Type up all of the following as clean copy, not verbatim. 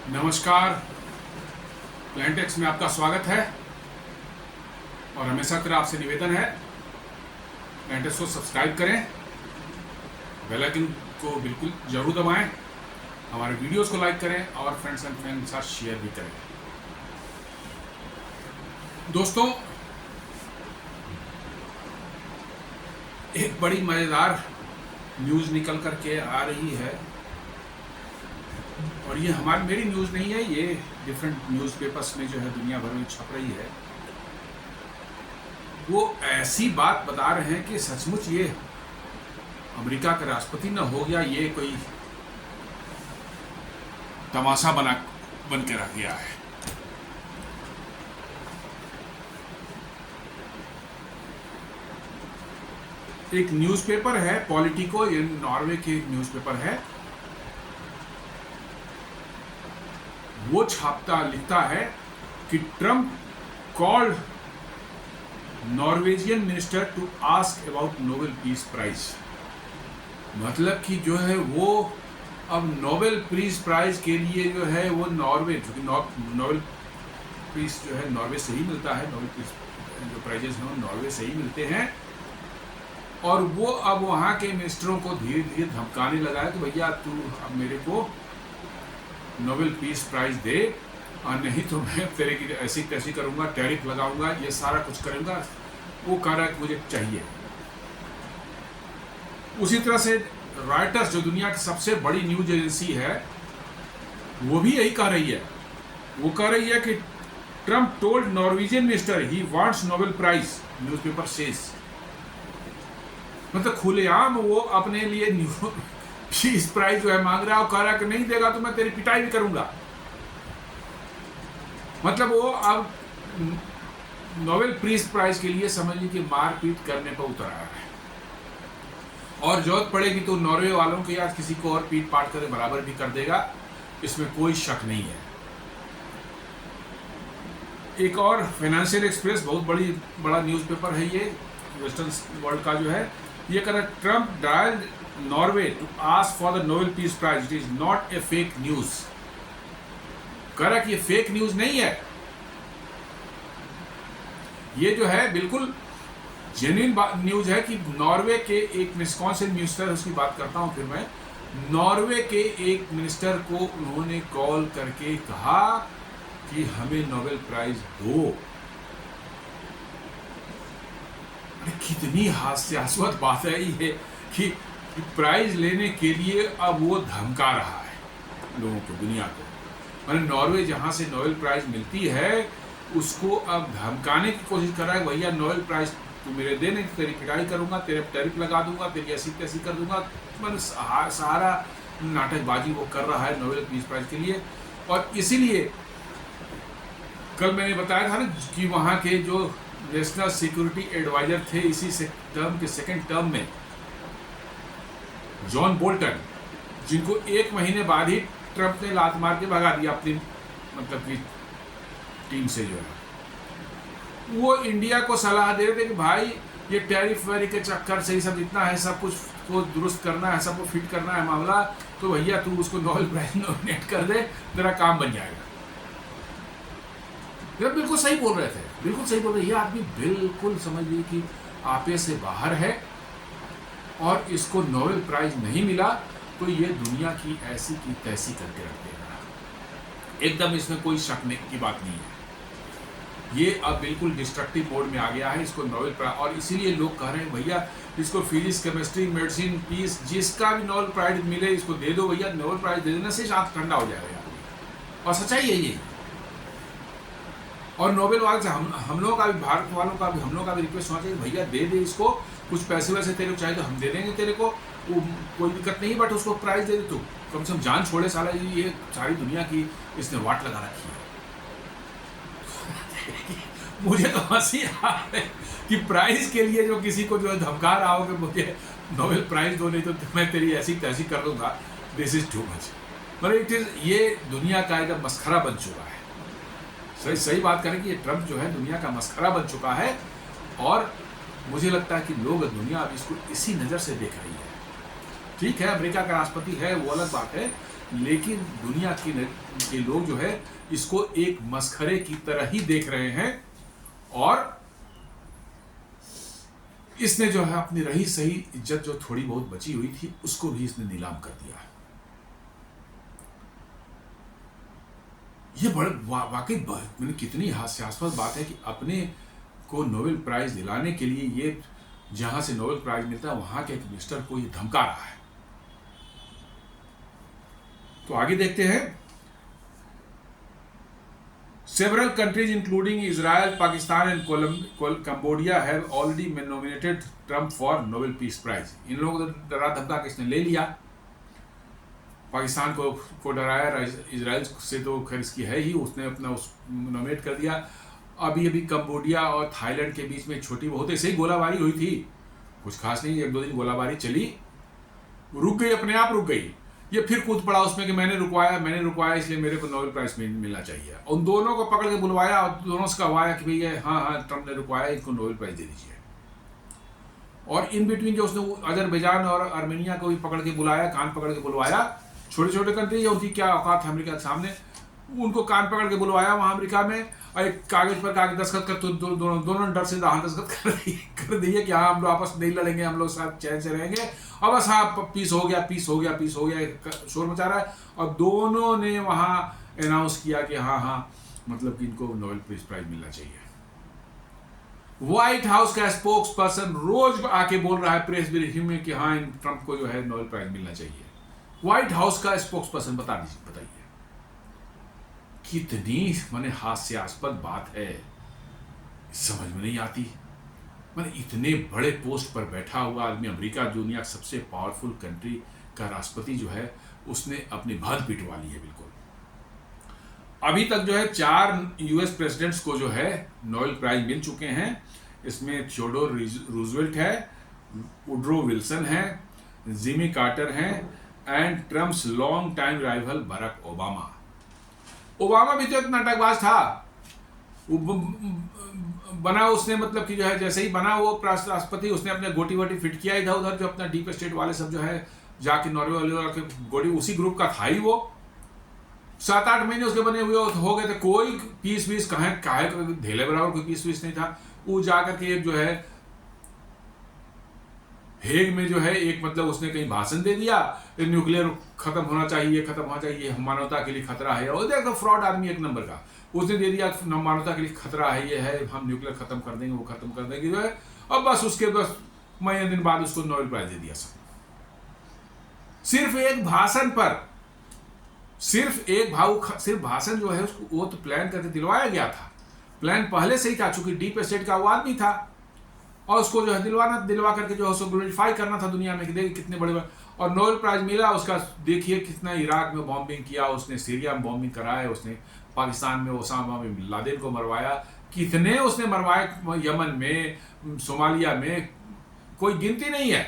नमस्कार। प्लांटेक्स में आपका स्वागत है और हमेशा तरह आपसे निवेदन है प्लांटेक्स को सब्सक्राइब करें, बेल आइकन को बिल्कुल जरूर दबाएं, हमारे वीडियोस को लाइक करें और फ्रेंड्स एंड फैमिली के साथ शेयर भी करें। दोस्तों, एक बड़ी मज़ेदार न्यूज़ निकल कर के आ रही है और ये मेरी न्यूज़ नहीं है, ये डिफरेंट न्यूज़पेपर्स में जो है दुनिया भर में छप रही है। वो ऐसी बात बता रहे हैं कि सचमुच ये अमेरिका का राष्ट्रपति न हो गया, ये कोई तमाशा बन के रख गया है। एक न्यूज़पेपर है पॉलिटिको, ये नॉर्वे के एक न्यूज़पेपर है, वो लिखता है कि Trump called Norwegian minister to ask about Nobel peace prize. मतलब कि जो है वो अब नोबेल पीस प्राइज के लिए जो है वो नॉर्वे, क्योंकि नोबेल पीस जो है नॉर्वे से ही मिलता है, नोबेल पीस जो प्राइजेस हैं वो नॉर्वे से ही मिलते हैं, और वो अब वहाँ के मिनिस्टरों को धीरे धीरे धमकाने लगा है कि भैया तू अब मेरे को नोबेल पीस प्राइज दे और नहीं तो मैं तेरे की ऐसी तैसी करूँगा, टैरिफ लगाऊंगा, ये सारा कुछ करूँगा। वो कह रहा है कि मुझे चाहिए। उसी तरह से रॉयटर्स जो दुनिया की सबसे बड़ी न्यूज एजेंसी है वो भी यही कह रही है। वो कह रही है कि Trump told Norwegian minister he wants Nobel prize, newspaper says. मतलब खुलेआम वो अपने लिए पीस प्राइज जो है मांग रहा है और कह रहा है कि नहीं देगा तो मैं तेरी पिटाई भी करूंगा। मतलब वो अब नोबेल पीस प्राइज के लिए समझ लीजिए कि मारपीट करने पर उतर आया है, और जरूरत पड़ेगी तो नॉर्वे वालों के या किसी को और पीट पाट कर बराबर भी कर देगा, इसमें कोई शक नहीं है। एक और फाइनेंशियल एक्सप्रेस, बहुत बड़ा न्यूज़पेपर है ये, वेस्टर्न वर्ल्ड का जो है, ये कह रहा है Trump dialled Norway to ask for the Nobel peace prize, it is not a fake news. कह रहा कि ये फेक न्यूज नहीं है, ये जो है बिल्कुल जेन्युइन न्यूज है कि नॉर्वे के एक विस्कॉन्सिन मिनिस्टर, उसकी बात करता हूं फिर मैं, नॉर्वे के एक मिनिस्टर को उन्होंने कॉल करके कहा कि हमें नोबेल प्राइज दो। कितनी हास्यास्पद बात है ये कि प्राइज लेने के लिए अब वो धमका रहा है लोगों को, दुनिया को। मैंने नॉर्वे जहाँ से नोबेल प्राइज मिलती है उसको अब धमकाने की कोशिश कर रहा है, भैया नोबेल प्राइज तू मेरे दे, नहीं तेरी पिटाई करूंगा, तेरे टैरिफ लगा दूंगा, तेरी ऐसी तैसी कर दूंगा। मैंने सारा नाटकबाजी वो कर रहा है नोबेल पीस प्राइज के लिए। और इसीलिए कल मैंने बताया था ना कि वहाँ के जो नेशनल सिक्योरिटी एडवाइजर थे इसी टर्म के सेकेंड टर्म में, जॉन बोल्टन, जिनको एक महीने बाद ही ट्रम्प ने लात मार के भगा दिया अपनी मतलब की टीम से, जो है वो इंडिया को सलाह दे रहे थे कि भाई ये टैरिफ वैरिफ के चक्कर से ही सब जितना है सब कुछ को दुरुस्त करना है, सबको फिट करना है मामला, तो भैया तू उसको नोबेल प्राइज नॉमिनेट कर दे, तेरा काम बन जाएगा। ये बिल्कुल सही बोल रहे थे, बिल्कुल सही बोल रहे। ये आदमी बिल्कुल समझ लीजिए कि आपे से बाहर है, और इसको नोबेल प्राइज नहीं मिला तो ये दुनिया की ऐसी की तैसी करके रख देगा। एकदम इसमें कोई शक की बात नहीं है। ये अब बिल्कुल डिस्ट्रक्टिव मोड में आ गया है, इसको नोबेल प्राइज, और इसीलिए लोग कह रहे हैं भैया इसको फिजिक्स, केमिस्ट्री, मेडिसिन, पीस, जिसका भी नोबेल प्राइज मिले इसको दे दो भैया, नोबेल प्राइज दे देने से आंख ठंडा हो जाएगा। और सच्चाई है ये। और नोबेल वाले से हम लोगों का भी, भारत वालों का भी, हम लोगों का भी रिक्वेस्ट होना चाहिए, भैया दे दे इसको, कुछ पैसे वैसे तेरे को चाहिए तो हम दे देंगे तेरे को, वो कोई दिक्कत नहीं, बट उसको प्राइज दे दे, तू कम से कम जान छोड़े साला, ये सारी दुनिया की इसने वाट लगा रखी है। मुझे तो हंसी आ रही है कि प्राइज के लिए जो किसी को जो है धमका रहा हो कि मुझे नोबेल प्राइज दो नहीं तो मैं तेरी ऐसी तैसी कर दूंगा, दिस इज टू मच। मतलब इट इज, ये दुनिया का एकदम मस्खरा बन चुका है। सही बात करें कि ये ट्रम्प जो है दुनिया का मस्खरा बन चुका है, और मुझे लगता है कि लोग, दुनिया अब इसको इसी नज़र से देख रही है। ठीक है, अमेरिका का राष्ट्रपति है वो अलग बात है, लेकिन दुनिया के लोग जो है इसको एक मस्खरे की तरह ही देख रहे हैं और इसने जो है अपनी रही सही इज्जत जो थोड़ी बहुत बची हुई थी उसको भी इसने नीलाम कर दिया। ये बड़े वाकई मैंने कितनी हास्यास्पद बात है कि अपने को नोबेल प्राइज दिलाने के लिए ये जहां से नोबेल प्राइज मिलता है वहां के एक मिनिस्टर को ये धमका रहा है। तो आगे देखते हैं। Several countries including Israel, Pakistan and Cambodia have already nominated Trump for Nobel Peace Prize। इन लोगों को डरा धमका के इसने ले लिया। पाकिस्तान को डराया, इजराइल से तो खैर इसकी है ही, उसने अपना नॉमिनेट कर दिया। अभी कंबोडिया और थाईलैंड के बीच में छोटी बहुत ऐसे ही गोलाबारी हुई थी, कुछ खास नहीं, 1-2 दिन गोलाबारी चली, रुक गई, अपने आप रुक गई। ये फिर कूद पड़ा उसमें कि मैंने रुकवाया इसलिए मेरे को नोबेल प्राइज मिलना चाहिए। उन दोनों को पकड़ के बुलवाया और दोनों से कहवाया कि भैया हाँ ट्रम्प ने रुकवाया, इनको नोबेल प्राइज दे दीजिए। और इन बिटवीन जो उसने अजरबैजान और आर्मेनिया को भी पकड़ के बुलाया, कान पकड़ के बुलवाया। छोटे छोटे कंट्री है, उनकी क्या औकात है अमेरिका के सामने, उनको कान पकड़ के बुलवाया वहाँ अमेरिका में, और एक कागज पर दस्तखत कर, तो दोनों डर से दस्तखत कर दिए कि हाँ हम लोग आपस नहीं लड़ेंगे, हम लोग साथ चैन से रहेंगे, अब बस हाँ पीस हो गया, शोर मचा रहा है। और दोनों ने वहाँ अनाउंस किया कि हाँ मतलब कि इनको नोबेल पीस प्राइज मिलना चाहिए। व्हाइट हाउस का स्पोक्स पर्सन रोज आके बोल रहा है प्रेस ब्रीफिंग में कि हाँ ट्रंप को जो है नोबेल प्राइज मिलना चाहिए। व्हाइट हाउस का स्पोक्स पर्सन बताइए कितनी माने हास्यास्पद बात है, समझ में नहीं आती। माने इतने बड़े पोस्ट पर बैठा हुआ आदमी, अमेरिका दुनिया सबसे पावरफुल कंट्री का राष्ट्रपति जो है, उसने अपनी भद पिटवा ली है बिल्कुल। अभी तक जो है 4 यूएस प्रेसिडेंट्स को जो है नोबेल प्राइज मिल चुके हैं। इसमें थियोडोर रूजवेल्ट है, वुड्रो विल्सन है, जिमी कार्टर हैं and Trump's long time rival Barack Obama. Obama भी तो एक नाटकबाज था, बना उसने मतलब कि जो है जैसे ही बना वो राष्ट्रपति, उसने अपने गोटी वोटी फिट किया इधर उधर, जो अपना डीप स्टेट वाले सब जो है जाके नॉर्वे वाले के गोटी, उसी ग्रुप का था ही वो। 7-8 महीने उसके बने हुए हो गए थे, कोई पीस वीस काहे ढेले बराबर कोई पीस वीस नहीं था। वो जाकर के एक जो है हेग में जो है एक मतलब उसने कहीं भाषण दे दिया, न्यूक्लियर खत्म होना चाहिए, मानवता के लिए खतरा है। और देखो फ्रॉड आदमी एक नंबर का, उसने दे दिया मानवता के लिए खतरा है, ये है, हम न्यूक्लियर खत्म कर देंगे, वो खत्म कर देंगे जो है। अब बस उसके महीने दिन बाद उसको नोबेल प्राइज दे दिया सब, सिर्फ एक भाषण पर। सिर्फ भाषण जो है उसको वो तो प्लान करके दिलवाया गया था, प्लान पहले से ही था, चूंकि डीप स्टेट का वो आदमी था, और उसको जो है दिलवा करके जो है उसको ग्लोरीफाई करना था दुनिया में कि देखिए कितने बड़े। और नोबेल प्राइज मिला उसका, देखिए कितना इराक में बॉम्बिंग किया उसने, सीरिया में बॉम्बिंग कराया उसने, पाकिस्तान में ओसामा बिन लादेन को मरवाया, कितने उसने मरवाए, यमन में, सोमालिया में, कोई गिनती नहीं है।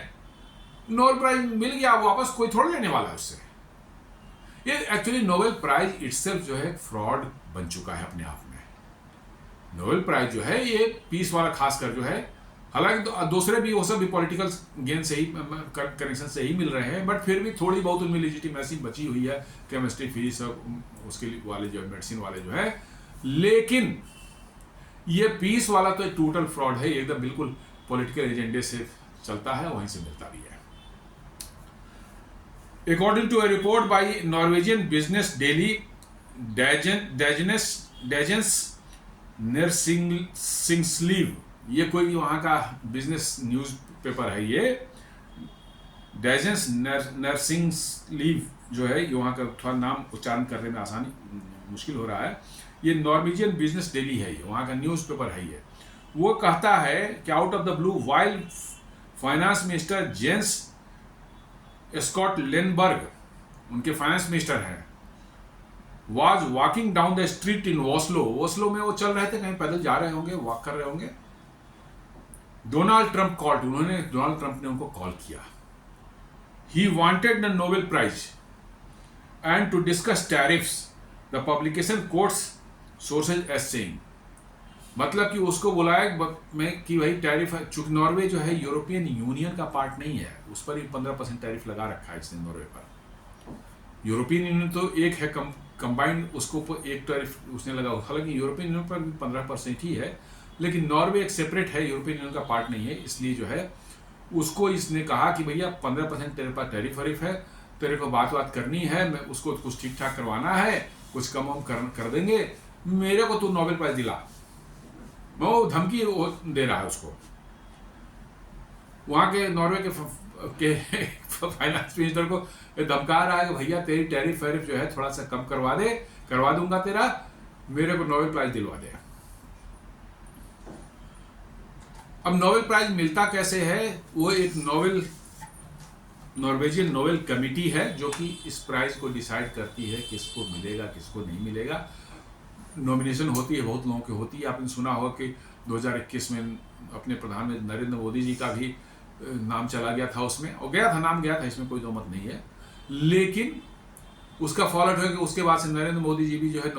नोबेल प्राइज मिल गया, वापस कोई थोड़ा लेने वाला है उससे। ये एक्चुअली नोबेल प्राइज इटसेल्फ जो है फ्रॉड बन चुका है अपने आप में। नोबेल प्राइज जो है ये पीस वाला खासकर जो है, हालांकि दूसरे भी वो सब भी पॉलिटिकल गेन से ही, कनेक्शन से ही मिल रहे हैं, बट फिर भी थोड़ी बहुत उनमें लेजिटिमेसी बची हुई है, केमिस्ट्री फिजिक्स उसके वाले जो मेडिसिन वाले जो है। लेकिन ये पीस वाला तो एक टोटल फ्रॉड है, एकदम बिल्कुल पॉलिटिकल एजेंडे से चलता है, वहीं से मिलता भी है। According to a report by Norwegian business daily Dagens Naeringsliv, ये कोई वहाँ का बिजनेस न्यूज पेपर है, ये डेजेंस नर्सिंगस्लीव जो है, ये वहाँ का थोड़ा नाम उच्चारण करने में आसानी मुश्किल हो रहा है। ये नॉर्वेजियन बिजनेस डेली है, ये वहाँ का न्यूज़ पेपर है। ये वो कहता है कि out of the blue while finance minister Jens Stoltenberg, उनके फाइनेंस मिनिस्टर हैं, was walking down the street in Oslo में वो चल रहे थे, कहीं पैदल जा रहे होंगे, वॉक कर रहे होंगे। Donald Trump called, Donald Trump ने उनको कॉल किया। He wanted the Nobel prize and to discuss tariffs, the publication quotes sources as saying, मतलब कि उसको बुलाया में कि भाई टैरिफ, चूंकि नॉर्वे जो है यूरोपियन यूनियन का पार्ट नहीं है, उस पर ही 15% टैरिफ लगा रखा है इसने नॉर्वे पर। यूरोपियन यूनियन तो एक है कंबाइंड, उसको एक टैरिफ उसने लगा, हालांकि यूरोपियन यूनियन पर भी 15% ही है, लेकिन नॉर्वे एक सेपरेट है, यूरोपियन यूनियन का पार्ट नहीं है, इसलिए जो है उसको इसने कहा कि भैया 15% तेरे पास टैरिफ वरीफ है, तेरे को बात करनी है, मैं उसको कुछ ठीक ठाक करवाना है, कुछ कम वम कर देंगे, मेरे को तू नोबेल प्राइज दिला। वो धमकी दे रहा है उसको। वहाँ के नॉर्वे के फाइनेंस मिनिस्टर को धमका रहा है कि भैया तेरी टैरिफ वैरिफ जो है थोड़ा सा कम करवा दूंगा तेरा, मेरे को नोबेल प्राइज दिलवा दे। अब नोबेल प्राइज मिलता कैसे है? वो एक नॉर्वेजियन नोबेल कमेटी है जो कि इस प्राइज को डिसाइड करती है किसको मिलेगा किसको नहीं मिलेगा। नॉमिनेशन होती है, बहुत लोगों की होती है। आपने सुना होगा कि 2021 में अपने प्रधानमंत्री नरेंद्र मोदी जी का भी नाम चला गया था उसमें, और नाम गया था, इसमें कोई दो मत नहीं है, लेकिन उसका फॉलोअप है कि उसके बाद से नरेंद्र मोदी जी भी जो है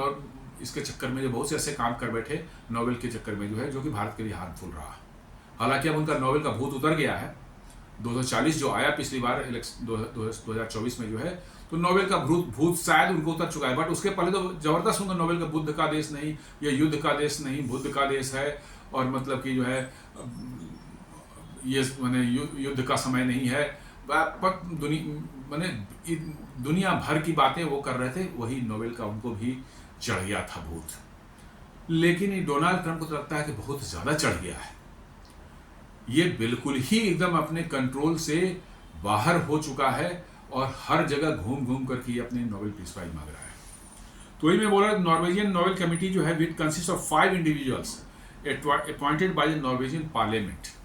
इसके चक्कर में जो बहुत से ऐसे काम कर बैठे नोबेल के चक्कर में, जो है जो कि भारत के लिए हार्मफुल रहा। हालांकि अब उनका नोबेल का भूत उतर गया है, 240 जो आया पिछली बार 2024 में जो है, तो नोबेल का भूत शायद उनको उतर चुका है। बट उसके पहले तो जबरदस्त उनका नोबेल का बुद्ध का देश नहीं, या युद्ध का देश नहीं, बुद्ध का देश है, और मतलब कि जो है ये मैंने युद्ध का समय नहीं है, दुनिया भर की बातें वो कर रहे थे, वही नोबेल का उनको भी चढ़ गया था भूत। लेकिन डोनाल्ड ट्रंप को तो लगता है कि बहुत ज़्यादा चढ़ गया है, ये बिल्कुल ही एकदम अपने कंट्रोल से बाहर हो चुका है, और हर जगह घूम करके अपने नोबेल पीस प्राइज मांग रहा है। तो वही मैं बोल रहा, नॉर्वेजियन नोबेल कमेटी जो है with consist of 5 individuals appointed by the Norwegian parliament.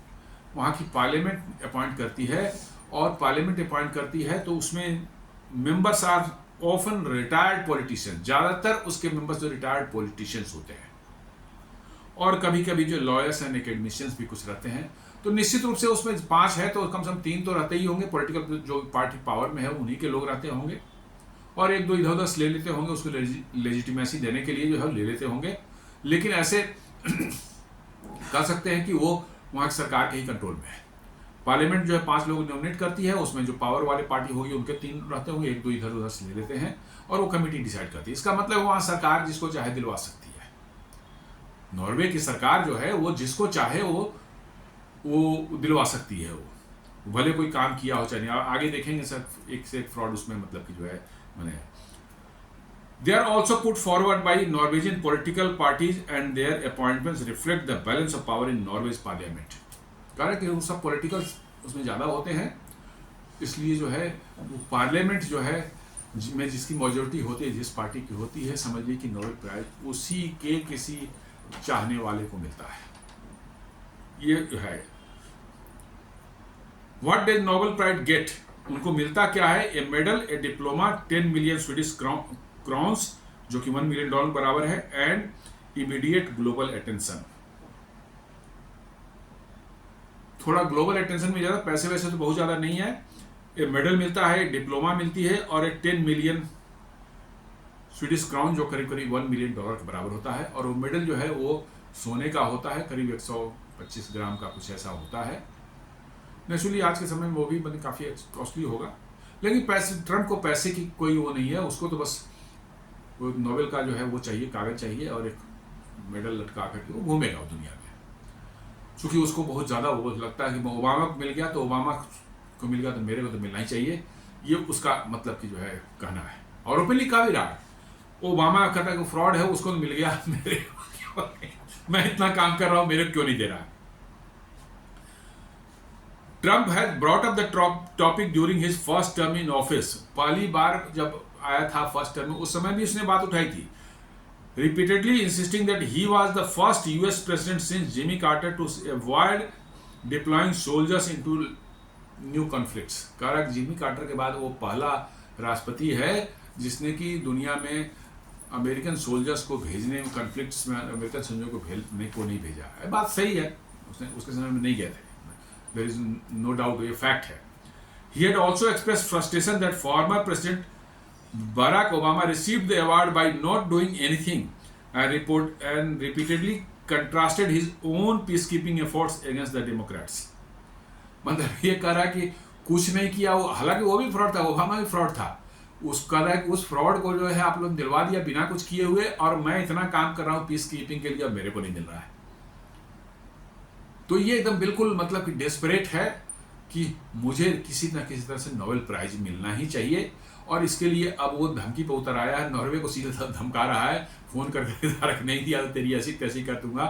वहाँ की पार्लियामेंट अपॉइंट करती है, और पार्लियामेंट अपॉइंट करती है तो उसमें members are often retired politician, ज़्यादातर उसके मेंबर्स जो रिटायर्ड पॉलिटिशियंस होते हैं, और कभी कभी जो लॉयर्स एंड एकेडमिशियंस भी कुछ रहते हैं। तो निश्चित रूप से उसमें 5 है तो कम से कम 3 तो रहते ही होंगे, पॉलिटिकल जो पार्टी पावर में है उन्हीं के लोग रहते होंगे, और 1-2 इधर उधर ले लेते होंगे, उसको लेजिटिमेसी देने के लिए जो है ले लेते होंगे। लेकिन ऐसे कह सकते हैं कि वो वहाँ की सरकार के ही कंट्रोल में है। पार्लियामेंट जो है 5 लोग नॉमिनेट करती है, उसमें जो पावर वाले पार्टी होगी उनके 3 रहते होंगे, 1-2 इधर उधर से ले लेते हैं, और वो कमेटी डिसाइड करती है। इसका मतलब वहाँ सरकार जिसको चाहे दिलवा सकती है। नॉर्वे की सरकार जो है वो जिसको चाहे वो दिलवा सकती है, वो भले कोई काम किया हो चाहे नहीं। आगे देखेंगे सर, एक से एक फ्रॉड उसमें मतलब कि जो है मैंने They are also put forward by Norwegian political parties and their appointments reflect the balance of power in Norway's parliament। कारण कि वो सब पॉलिटिकल उसमें ज़्यादा होते हैं, इसलिए जो है पार्लियामेंट जो है में जिसकी मेजॉरिटी होती है, जिस पार्टी की होती है, समझ लीजिए कि नोबेल प्राइज उसी के किसी चाहने वाले को मिलता है। ये है what does Nobel prize get, उनको मिलता क्या है? A medal, a diploma, 10 million Swedish crowns जो कि $1 मिलियन बराबर है, एंड इमीडिएट ग्लोबल अटेंशन। थोड़ा ग्लोबल अटेंशन में ज़्यादा, पैसे वैसे तो बहुत ज़्यादा नहीं है। एक मेडल मिलता है, डिप्लोमा मिलती है, और एक 10 मिलियन स्वीडिश क्राउन जो करीब करीब $1 मिलियन के बराबर होता है। और वो मेडल जो है वो सोने का होता है, करीब 125 ग्राम का कुछ ऐसा होता है। नेचुरली आज के समय में वो भी मतलब काफ़ी कॉस्टली होगा, लेकिन पैसे, ट्रंप को पैसे की कोई वो नहीं है, उसको तो बस वो नोबेल का जो है वो चाहिए, कागज चाहिए, और एक मेडल लटका करके वो घूमेगा वो दुनिया में। चूँकि उसको बहुत ज़्यादा वो लगता है कि ओबामा को मिल गया तो ओबामा को मिल गया तो मेरे को तो मिलना ही चाहिए, ये उसका मतलब कि जो है कहना है, और ओपनली कहा भी रहा है। ओबामा कहता है कि फ्रॉड है, उसको तो मिल गया, मेरे को मैं इतना काम कर रहा हूँ, मेरे को क्यों नहीं दे रहा। Trump has brought up the topic during his first term in office. पहली बार जब आया था फर्स्ट टर्म में, उस समय भी उसने बात उठाई थी, repeatedly insisting that he was the first US president since Jimmy Carter to avoid deploying soldiers into new conflicts। कारण जिमी कार्टर के बाद वो पहला राष्ट्रपति है जिसने कि दुनिया में अमेरिकन सोल्जर्स को भेजने में, कन्फ्लिक्ट्स में अमेरिकन सैनिकों को भेजने को नहीं भेजा है। बात सही है, उसने उसके समय में नहीं गए थे, देयर इज नो डाउट, ये फैक्ट है। He had also expressed frustration that former President Barack Obama received the award by not doing anything, and repeatedly contrasted his own peacekeeping efforts against the Democrats। मतलब ये कह रहा कि कुछ नहीं किया वो, हालांकि वो भी फ्रॉड था, ओबामा भी फ्रॉड था, उसका उस फ्रॉड को जो है आप लोग दिलवा दिया बिना कुछ किए हुए, और मैं इतना काम कर रहा हूँ पीस कीपिंग के लिए, मेरे को नहीं मिल रहा है। तो ये एकदम बिल्कुल मतलब कि डेस्परेट है कि मुझे किसी न किसी तरह से नोबेल प्राइज मिलना ही चाहिए, और इसके लिए अब वो धमकी पर उतर आया है, नॉर्वे को सीधे धमका रहा है, फोन करके रख नहीं दिया तो तेरी ऐसी तैसी कर दूंगा।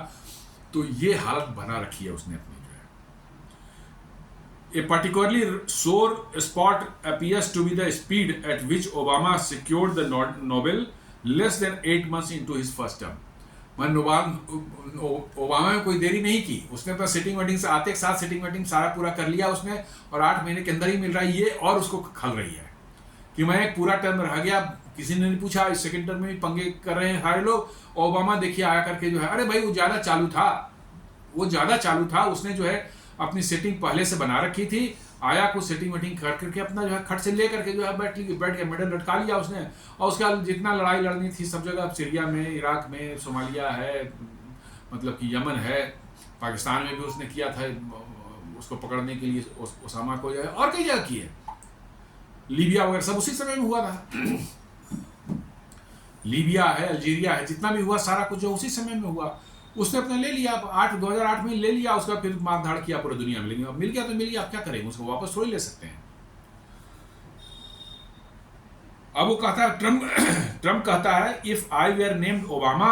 तो ये हालत बना रखी है उसने अपनी जो है। A particularly sore spot appears to be the speed at which Obama secured the Nobel less than 8 months into his first term। ओबामा में कोई देरी नहीं की, उसने अपना सिटिंग वेटिंग से आते साथ सिटिंग वेटिंग सारा पूरा कर लिया उसने, और 8 महीने के अंदर ही मिल रहा है ये, और उसको खल रही है कि मैं एक पूरा टर्म रह गया, किसी ने नहीं पूछा। इस सेकंड टर्म में भी पंगे कर रहे हैं सारे लोग। ओबामा देखिए आया करके जो है, अरे भाई वो ज़्यादा चालू था, उसने जो है अपनी सेटिंग पहले से बना रखी थी, आया कुछ सेटिंग वेटिंग कर करके अपना जो है खट से ले करके जो है बैठ गया, मेडल लटका लिया उसने, और उसके बाद जितना लड़ाई लड़नी थी सब जगह, सीरिया में, इराक में, सोमालिया है, मतलब कि यमन है, पाकिस्तान में भी उसने किया था उसको पकड़ने के लिए ओसामा को जो है, और कई जगह किए, लीबिया वगैरह सब उसी समय में हुआ था। लीबिया है, अल्जीरिया है, जितना भी हुआ सारा कुछ जो उसी समय में हुआ, उसने अपने ले लिया। 2008 में ले लिया, उसका फिर मारधाड़ किया पूरी दुनिया में, लेकिन अब मिल गया तो मिल गया, अब क्या करेंगे, उसको वापस थोड़ी ले सकते हैं। अब वो कहता है, ट्रम्प कहता है, if I were named Obama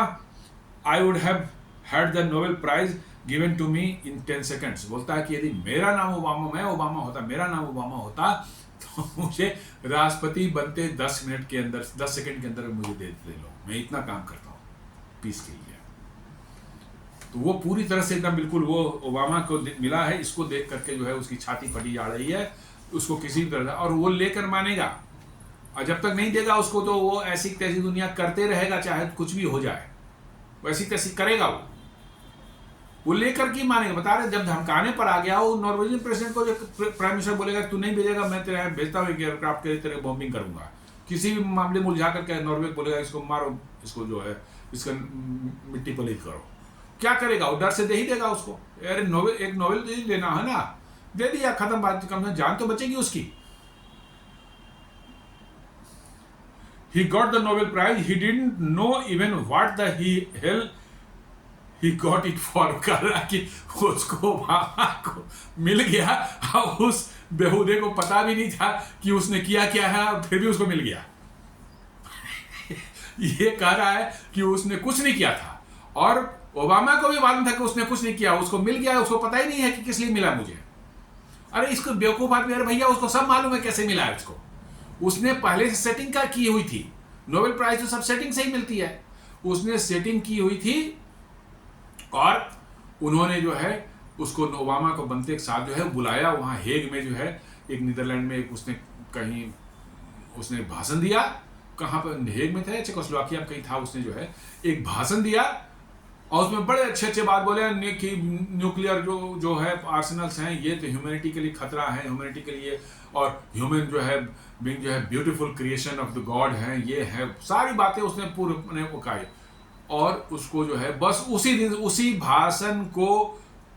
I would have had the Nobel prize given to me in 10 seconds। बोलता है कि यदि मेरा नाम ओबामा, मैं ओबामा होता, मेरा नाम ओबामा होता, तो मुझे राष्ट्रपति बनते 10 मिनट के अंदर, 10 सेकंड के अंदर मुझे दे लो, मैं इतना काम करता हूँ पीस के लिए। तो वो पूरी तरह से एकदम बिल्कुल वो ओबामा को मिला है, इसको देख करके जो है उसकी छाती फटी जा रही है, उसको किसी भी तरह, और वो लेकर मानेगा, और जब तक नहीं देगा उसको तो वो ऐसी तैसी दुनिया करते रहेगा, चाहे कुछ भी हो जाए वैसी तैसी करेगा वो लेकर के मानेगा। बता रहे जब धमकाने पर आ गया, वो नॉर्वेजियन प्रेसिडेंट को जो प्राइम मिनिस्टर बोलेगा तू नहीं भेजेगा, मैं तेरे भेजता हूँ एयरक्राफ्ट के तेरे बॉम्बिंग करूंगा, किसी भी मामले में उलझा करके नॉर्वे बोलेगा इसको मारो, इसको जो है इसका मिट्टी पलीत करो, क्या करेगा वो? डर से दे ही देगा उसको। अरे नोबेल, एक नोबेल तो लेना है ना, दे दिया, खत्म बात, कम से जान तो बचेगी उसकी। He got the Nobel Prize. He didn't know even what the hell he got it for। कर रहा कि उसको ओबामा को मिल गया, और उस बेहूदे को पता भी नहीं था कि उसने किया क्या है, और फिर भी उसको मिल गया। ये कह रहा है कि उसने कुछ नहीं किया था, और ओबामा को भी मालूम था कि उसने कुछ नहीं किया, उसको मिल गया, उसको पता ही नहीं है कि किस लिए मिला मुझे। अरे इसको बेवकूफ आदमी, अरे भैया उसको सब मालूम है कैसे मिला है उसको, उसने पहले से सेटिंग का की हुई थी। नोबेल प्राइज तो सब सेटिंग से ही मिलती है, उसने सेटिंग की हुई थी, और उन्होंने जो है उसको ओबामा को बनते के साथ जो है बुलाया, वहाँ हेग में जो है एक नीदरलैंड में उसने कहीं उसने भाषण दिया, कहाँ पर हेग में था, चेकोस्लोवाकिया में कहीं था, उसने जो है एक भाषण दिया, और उसमें बड़े अच्छे अच्छे बात बोले कि न्यूक्लियर जो है आर्सेनल्स हैं ये तो ह्यूमैनिटी के लिए खतरा है, ह्यूमैनिटी के लिए, और ह्यूमन जो है बीइंग जो है beautiful creation of the God है, ये है, सारी बातें उसने पूरे वो कही। और उसको जो है बस उसी दिन उसी भाषण को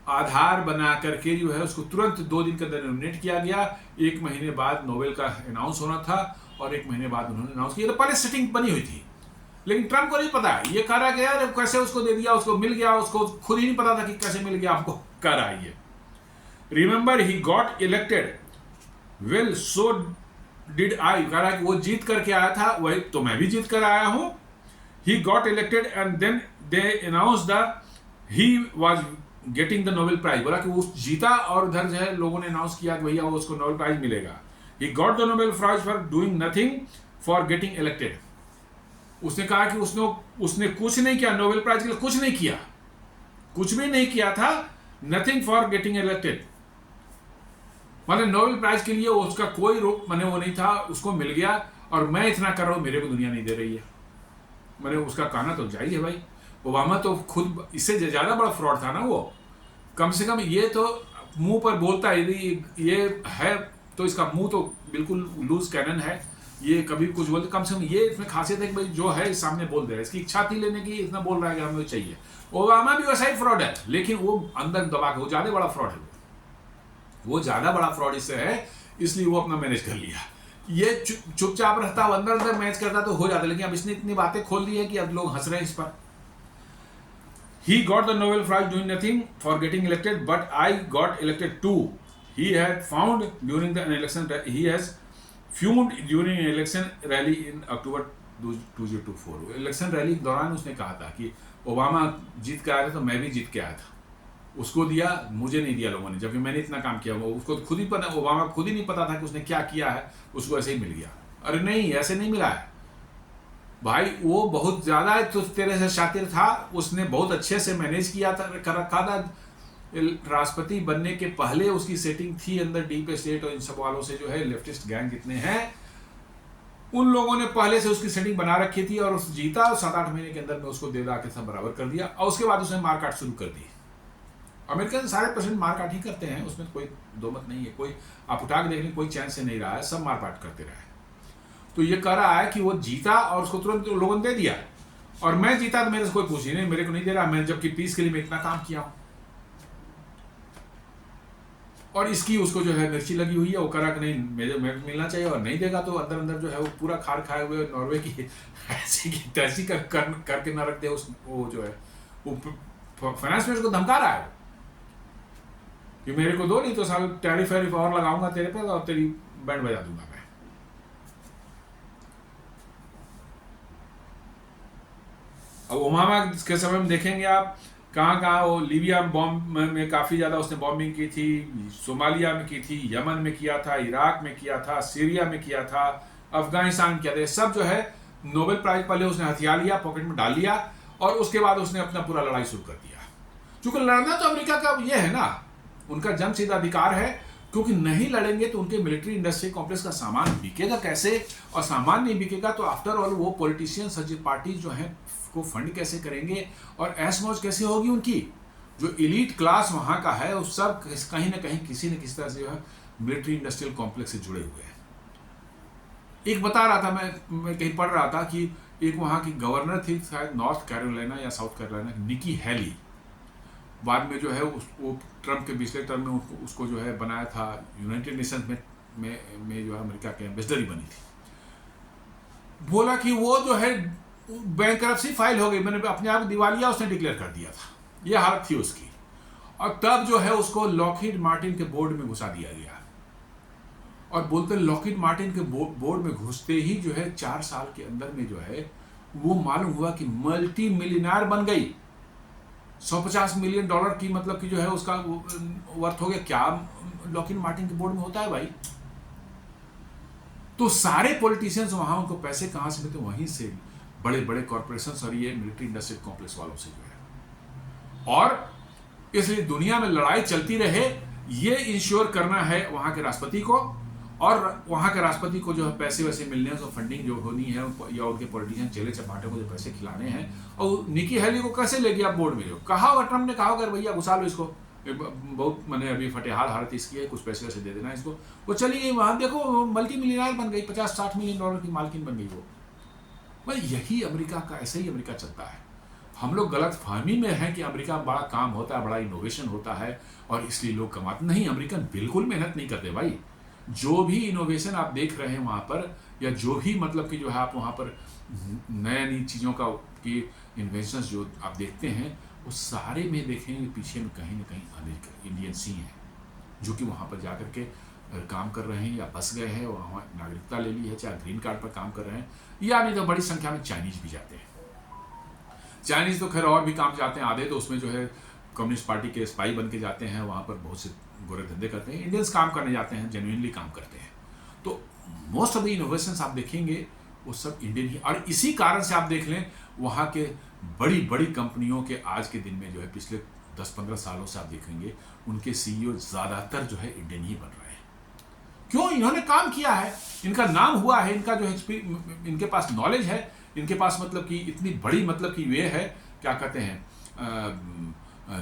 आधार बना करके जो है उसको तुरंत 2 दिन के अंदर नॉमिनेट किया गया। 1 महीने बाद नोबेल का अनाउंस होना था, और 1 महीने बाद उन्होंने अनाउंस किया। तो पहले सेटिंग बनी हुई थी, लेकिन ट्रम्प को नहीं पता, ये कह रहा कि यार कैसे उसको दे दिया, उसको मिल गया, उसको खुद ही नहीं पता था कि कैसे मिल गया, आपको कह रहा है ये। Remember he got elected, well so did I, कह रहा कि वो जीत करके आया था, वही तो मैं भी जीत कर आया हूं। He got elected and then they announce the he was getting the Nobel prize, बोला कि वो जीता, और उधर जो है लोगों ने अनाउंस किया कि भैया वो उसको नोबेल प्राइज मिलेगा। He got the Nobel prize for doing nothing for getting elected. उसने कहा कि उसने कुछ नहीं किया, नोबेल प्राइज के लिए कुछ नहीं किया, कुछ भी नहीं किया था, नथिंग फॉर गेटिंग इलेक्टेड, मतलब नोबेल प्राइज के लिए उसका कोई रूप मैंने वो नहीं था, उसको मिल गया, और मैं इतना कर रहा हूं, मेरे को दुनिया नहीं दे रही है। मैंने उसका कहना तो जाहिर है भाई, ओबामा तो खुद इससे ज्यादा बड़ा फ्रॉड था ना वो, कम से कम ये तो मुंह पर बोलता है, यदि ये है तो इसका मुंह तो बिल्कुल लूज कैनन है, ये कभी कुछ बोलते, कम से कम ये इसमें खासियत है कि भाई जो है सामने बोल दे रहा है, इसकी इच्छा थी लेने की, इतना बोल रहा है कि हमें चाहिए। ओबामा भी वैसा ही फ्रॉड है, लेकिन वो अंदर दबा के, वो ज्यादा बड़ा फ्रॉड है, वो ज्यादा बड़ा फ्रॉड इससे है, इसलिए वो अपना मैनेज कर लिया ये चुपचाप रहता, अंदर अंदर मैच करता तो हो जाता, लेकिन अब इसने इतनी बातें खोल दी है कि अब लोग हंस रहे हैं इस पर। He got the Nobel Prize doing nothing for getting elected, but I got elected too. He had found during the election, he has fumed during an election rally in October 2024. Election rally के दौरान उसने कहा था कि Obama जीत के आया था तो मैं भी जीत के आया था, उसको दिया, मुझे नहीं दिया लोगों ने, जबकि मैंने इतना काम किया। वो उसको खुद ही पता, ओबामा खुद ही नहीं पता था कि उसने क्या किया है, उसको ऐसे ही मिल गया। अरे नहीं, ऐसे नहीं मिला है भाई, वो बहुत ज़्यादा तो तेरे से शातिर था, उसने बहुत अच्छे से मैनेज किया था, कर रखा था। राष्ट्रपति बनने के पहले उसकी सेटिंग थी अंदर डीप स्टेट और इन सब वालों से, जो है लेफ्टिस्ट गैंग जितने हैं उन लोगों ने पहले से उसकी सेटिंग बना रखी थी, और उस जीता, और 7-8 महीने के अंदर में उसको दे दा के सब बराबर कर दिया, और उसके बाद उसने मारकाट शुरू कर दी। अमेरिका से सारे प्रेसिडेंट मारकाट ही करते हैं, उसमें कोई दो मत नहीं है। कोई आप उठा के देख लें, कोई चैन से नहीं रहा है, सब मारकाट करते रहे। तो ये कह रहा है कि वो जीता और उसको तुरंत लोगों ने दे दिया, और मैं जीता तो मेरे से कोई पूछ ही नहीं, मेरे को नहीं दे रहा, मैं जबकि पीस के लिए मैं इतना काम किया हूं। और इसकी उसको जो है मिर्ची लगी हुई है, वो करा कि नहीं मेरे मिलना चाहिए, और नहीं देगा तो अंदर अंदर जो है वो पूरा खार खाए हुए नॉर्वे की ऐसी की तैसी करके न रख दे। उस वो जो है वो फाइनेंस मिनिस्टर को धमका रहा है कि मेरे को दो, नहीं तो साल टैरिफ वैरिफ और लगाऊंगा तेरे पे और तेरी बैंड बजा दूंगा मैं। अब ओबामा के समय में देखेंगे आप कहाँ कहाँ वो लीबिया बॉम्ब में काफ़ी ज़्यादा उसने बॉम्बिंग की थी, सोमालिया में की थी, यमन में किया था, इराक में किया था, सीरिया में किया था, अफगानिस्तान में किया था। सब जो है नोबेल प्राइज पहले उसने हथियार लिया, पॉकेट में डाल लिया, और उसके बाद उसने अपना पूरा लड़ाई शुरू कर दिया। क्योंकि लड़ना तो अमेरिका का ये है ना, उनका जन्मसिद्ध अधिकार है, क्योंकि नहीं लड़ेंगे तो उनके मिलिट्री इंडस्ट्री कॉम्प्लेक्स का सामान बिकेगा कैसे, और सामान नहीं बिकेगा तो आफ्टर ऑल वो पॉलिटिशियन सच पार्टी जो है को फंड कैसे करेंगे, और ऐश मौज कैसे होगी उनकी। जो एलीट क्लास वहां का है उस सब कहीं ना कहीं किसी न किसी तरह से जो है मिलिट्री इंडस्ट्रियल कॉम्प्लेक्स से जुड़े हुए हैं। एक बता रहा था, मैं कहीं पढ़ रहा था कि एक वहां की गवर्नर थी शायद नॉर्थ कैरोलिना या साउथ कैरोलिना, निकी हैली, बाद में जो है वो ट्रम्प के पिछले टर्म में उसको जो है बनाया था यूनाइटेड नेशंस में जो है अमेरिका के एम्बेसडर ही बनी थी। बोला कि वो जो है बैंकरप्सी फाइल हो गई, मैंने अपने आप दिवालिया उसने डिक्लेयर कर दिया था, ये हालत थी उसकी। और तब जो है उसको लॉकहीड मार्टिन के बोर्ड में घुसा दिया गया, और बोलते लॉकहीड मार्टिन के बोर्ड में घुसते ही जो है 4 साल के अंदर में जो है वो मालूम हुआ कि मल्टी मिलियनर बन गई। $150 मिलियन की मतलब कि जो है उसका वर्थ हो गया। क्या लॉकहीड मार्टिन के बोर्ड में होता है भाई? तो सारे पॉलिटिशियंस वहां उनको पैसे कहां से मिलते, वहीं से बड़े बड़े कॉर्पोरेशंस और ये मिलिट्री इंडस्ट्रियल कॉम्प्लेक्स वालों से जो है। और इसलिए दुनिया में लड़ाई चलती रहे, ये इंश्योर करना है वहां के राष्ट्रपति को, और वहां के राष्ट्रपति को जो है पैसे वैसे मिलने हैं, तो फंडिंग जो होनी है, या उनके पॉलिटिशियन चेले चपाटे को जो पैसे खिलाने हैं। और निकी हैली को कैसे ले गया बोर्ड में? जो कहा होगा ट्रम्प ने, कहा होगा भैया घुसा लो इसको, बहुत मैंने अभी फटेहाल हालत इसकी है, कुछ पैसे वैसे दे देना इसको। वो चली गई वहां, देखो मल्टी मिलियनर बन गई, $50-60 मिलियन की मालकिन बन गई वो। भाई यही अमेरिका का, ऐसे ही अमेरिका चलता है। हम लोग गलत फहमी में हैं कि अमेरिका में बड़ा काम होता है, बड़ा इनोवेशन होता है, और इसलिए लोग कमाते नहीं। अमेरिकन बिल्कुल मेहनत नहीं करते भाई। जो भी इनोवेशन आप देख रहे हैं वहाँ पर, या जो भी मतलब कि जो है आप वहाँ पर नई नई चीज़ों का की इन्वेंशंस जो आप देखते हैं, वो सारे में देखेंगे पीछे में कहीं ना कहीं अमेरिका इंडियन सी हैं, जो कि वहाँ पर जाकर के काम कर रहे हैं, या बस गए हैं, वहाँ नागरिकता ले ली है, चाहे ग्रीन कार्ड पर काम कर रहे हैं, या नहीं तो बड़ी संख्या में चाइनीज भी जाते हैं। चाइनीज तो खैर और भी काम जाते हैं, आधे तो उसमें जो है कम्युनिस्ट पार्टी के स्पाई बन के जाते हैं, वहाँ पर बहुत से गोरे धंधे करते हैं। इंडियंस काम करने जाते हैं, जेन्युइनली काम करते हैं। तो मोस्ट ऑफ द इनोवेशंस आप देखेंगे वो सब इंडियन ही, और इसी कारण से आप देख लें वहाँ के बड़ी बड़ी कंपनियों के आज के दिन में जो है पिछले 10-15 सालों से आप देखेंगे उनके सीईओ ज़्यादातर जो है इंडियन ही बन रहे हैं। क्यों? इन्होंने काम किया है, इनका नाम हुआ है, इनका जो है इनके पास नॉलेज है, इनके पास मतलब कि इतनी बड़ी मतलब कि वे है, क्या कहते हैं,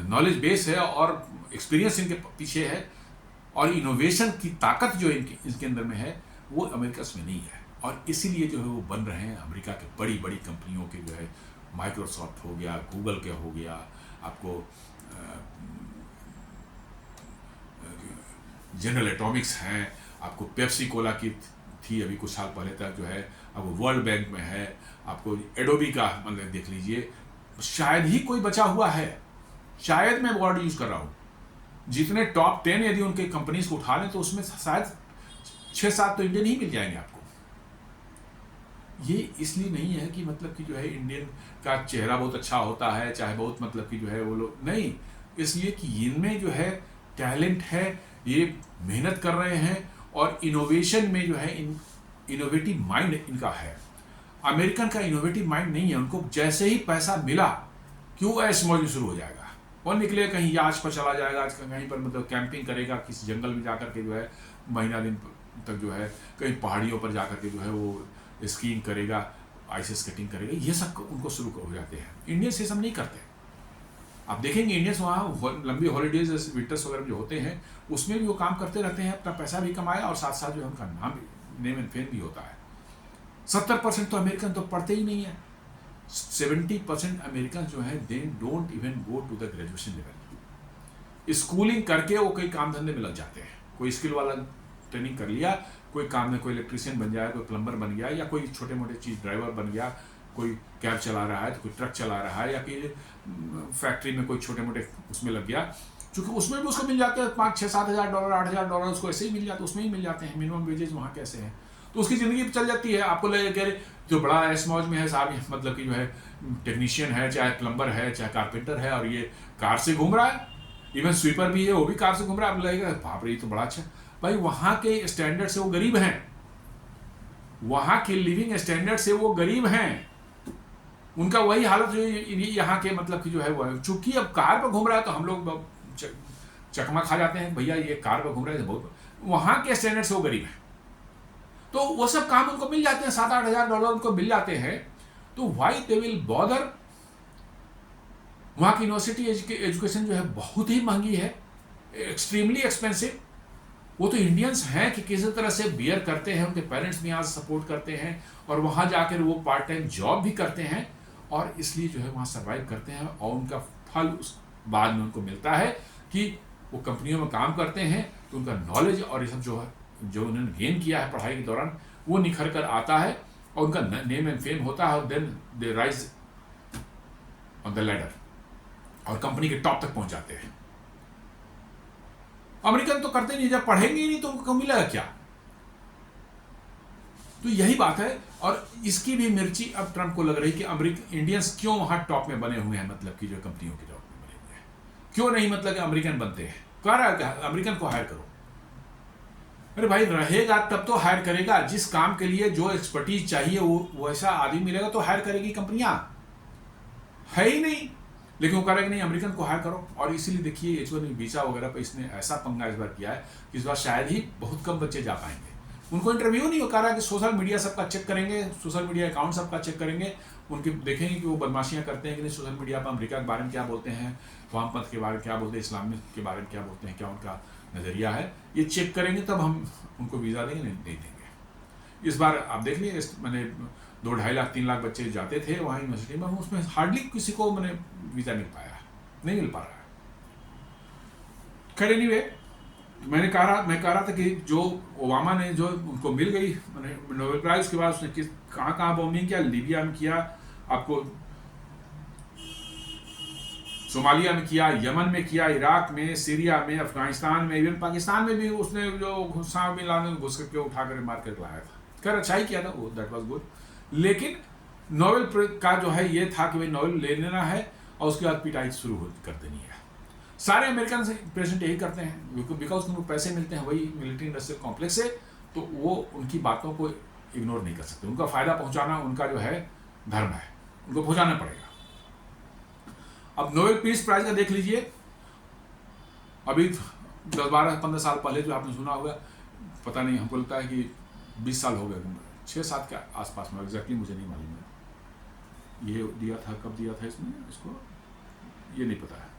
नॉलेज बेस है, और एक्सपीरियंस इनके पीछे है, और इनोवेशन की ताकत जो इनके अंदर में है वो अमेरिका में नहीं है। और इसीलिए जो है वो बन रहे हैं अमेरिका के बड़ी बड़ी कंपनियों के, जो है माइक्रोसॉफ्ट हो गया, गूगल के हो गया, आपको जनरल एटॉमिक्स हैं, आपको पेप्सी कोला की थी अभी कुछ साल पहले तक, जो है अब वर्ल्ड बैंक में है। आपको एडोबी का मतलब देख लीजिए, शायद ही कोई बचा हुआ है, शायद मैं वर्ड यूज कर रहा हूँ। जितने टॉप 10 यदि उनके कंपनीज को उठा लें तो उसमें शायद 6-7 तो इंडियन ही मिल जाएंगे आपको। ये इसलिए नहीं है कि मतलब कि जो है इंडियन का चेहरा बहुत अच्छा होता है, चाहे बहुत मतलब कि जो है वो लोग, नहीं, इसलिए कि इनमें जो है टैलेंट है, ये मेहनत कर रहे हैं और इनोवेशन में जो है इनोवेटिव माइंड इनका है। अमेरिकन का इनोवेटिव माइंड नहीं है, उनको जैसे ही पैसा मिला क्यों ऐश मौज शुरू हो जाएगा, और निकले कहीं याच पर चला जाएगा, कहीं पर मतलब कैंपिंग करेगा, किसी जंगल में जाकर के जो है महीना दिन तक जो है कहीं पहाड़ियों पर जाकर के जो है वो स्कीइंग करेगा, आइस स्केटिंग करेगा, ये सब उनको शुरू हो जाते हैं। इंडियंस ये सब नहीं करते। आप देखेंगे इंडियंस वहाँ लंबी हॉलीडेज विंटर्स वगैरह जो होते हैं उसमें भी वो काम करते रहते हैं, अपना पैसा भी कमाया और साथ साथ जो है उनका नाम भी, नेम एंड फेम भी होता है। 70% तो अमेरिकन तो पढ़ते ही नहीं है। 70% अमेरिकन जो है they don't even go to the graduation level. Schooling करके वो कई काम धंधे में लग जाते हैं, कोई स्किल वाला ट्रेनिंग कर लिया, कोई काम में कोई इलेक्ट्रीशियन बन गया, कोई प्लम्बर बन गया, या कोई छोटे मोटे चीज़ ड्राइवर बन गया, कोई कैब चला रहा है तो कोई ट्रक चला रहा है, या कि फैक्ट्री में कोई छोटे मोटे उसमें लग गया, क्योंकि उसमें भी उसको मिल जाते हैं $5-6-7 हज़ार $8,000 उसको ऐसे ही मिल जाते, उसमें ही मिल जाते हैं। मिनिमम वेजेज वहाँ कैसे हैं, तो उसकी ज़िंदगी चल जाती है। आपको लगे कि जो बड़ा ऐश मौज में है साहब, मतलब कि जो है टेक्नीशियन है, चाहे प्लम्बर है, चाहे कारपेंटर है, और ये कार से घूम रहा है, इवन स्वीपर भी है वो भी कार से घूम रहा है। आप लगेगा बाप रे ये तो बड़ा अच्छा। भाई वहाँ के स्टैंडर्ड से वो गरीब हैं, वहाँ के लिविंग स्टैंडर्ड से वो गरीब हैं, उनका वही हालत जो यहाँ के मतलब कि जो है वो है। चूंकि अब कार पर घूम रहा है तो हम लोग चकमा खा जाते हैं, भैया ये कार पर घूम रहे हैं, बहुत वहाँ के स्टैंडर्ड से वो गरीब है, तो वो सब काम उनको मिल जाते हैं, $7-8 हज़ार उनको मिल जाते हैं। तो व्हाई दे विल बॉदर। वहाँ की यूनिवर्सिटी एजुकेशन जो है बहुत ही महंगी है, एक्सट्रीमली एक्सपेंसिव। वो तो इंडियंस हैं कि किसी तरह से बियर करते हैं, उनके पेरेंट्स भी यहाँ से सपोर्ट करते हैं, और वहाँ जाकर वो पार्ट टाइम जॉब भी करते हैं, और इसलिए जो है वहाँ सर्वाइव करते हैं, और उनका फल उस बाद में उनको मिलता है कि वो कंपनियों में काम करते हैं, तो उनका नॉलेज और ये सब जो है जो उन्होंने गेन किया है पढ़ाई के दौरान वो निखर कर आता है, और उनका नेम एंड फेम होता है, और then they rise on the ladder और कंपनी के टॉप तक पहुंच जाते हैं। अमेरिकन तो करते नहीं, जब पढ़ेंगे ही नहीं तो उनको मिलेगा क्या। तो यही बात है, और इसकी भी मिर्ची अब ट्रंप को लग रही कि इंडियंस क्यों वहां टॉप में बने हुए हैं, मतलब कि जो कंपनियों के टॉप में बने हुए हैं, क्यों नहीं मतलब कि अमेरिकन बनते हैं। कह रहा है अमेरिकन को हायर करो। अरे भाई रहेगा तब तो हायर करेगा, जिस काम के लिए जो एक्सपर्टीज चाहिए वो वैसा आदमी मिलेगा तो हायर करेगी कंपनियां, है ही नहीं। लेकिन वो कह रहा है कि नहीं अमेरिकन को हायर करो, और इसीलिए देखिए H1 वीजा वगैरह पर इसने ऐसा पंगा इस बार किया है कि इस बार शायद ही बहुत कम बच्चे जा पाएंगे। उनको इंटरव्यू नहीं हो, कह रहा है कि सोशल मीडिया सबका चेक करेंगे, सोशल मीडिया अकाउंट सबका चेक करेंगे, उनके देखेंगे कि वो बदमाशियां करते हैं कि नहीं, सोशल मीडिया पर अमेरिका के बारे में क्या बोलते हैं, वामपंथ के बारे में क्या बोलते हैं, इस्लाम के बारे में क्या बोलते हैं, क्या उनका नज़रिया है, ये चेक करेंगे तब हम उनको वीज़ा देंगे, नहीं देंगे। इस बार आप देख लीजिए, मैंने 2-2.5 लाख 3 लाख बच्चे जाते थे वहाँ यूनिवर्सिटी में, उसमें हार्डली किसी को मैंने वीज़ा मिल पाया, नहीं मिल पा रहा है। खैर एनीवे, मैं कह रहा था कि जो ओबामा ने जो उनको मिल गई मैंने नोबेल प्राइज़ के बाद, उसने कहाँ बॉम्बिंग किया, लीबिया में किया, आपको सोमालिया में किया, यमन में किया, इराक में, सीरिया में, अफगानिस्तान में, इवन पाकिस्तान में भी उसने जो उसामा बिन लादेन घुस करके उठा कर मार कर लाया था। खैर अच्छा ही किया था वो, दैट वाज गुड। लेकिन नोबेल का जो है ये था कि भाई नोबेल ले लेना है और उसके बाद पिटाई शुरू कर देनी है। सारे अमेरिकन से प्रेसिडेंट यही करते हैं, बिकॉज उनको पैसे मिलते हैं, वही मिलिट्री इंडस्ट्रियल कॉम्प्लेक्स है, तो वो उनकी बातों को इग्नोर नहीं कर सकते। उनका फ़ायदा पहुंचाना उनका जो है धर्म है, उनको पहुंचाना पड़ेगा। अब नोबेल पीस प्राइज का देख लीजिए, अभी 10-12-15 साल पहले जो आपने सुना होगा, पता नहीं, हमको लगता है कि 20 साल हो गए, 6-7 के आसपास में, एग्जैक्टली मुझे नहीं मालूम है ये दिया था, कब दिया था इसमें, इसको ये नहीं पता है।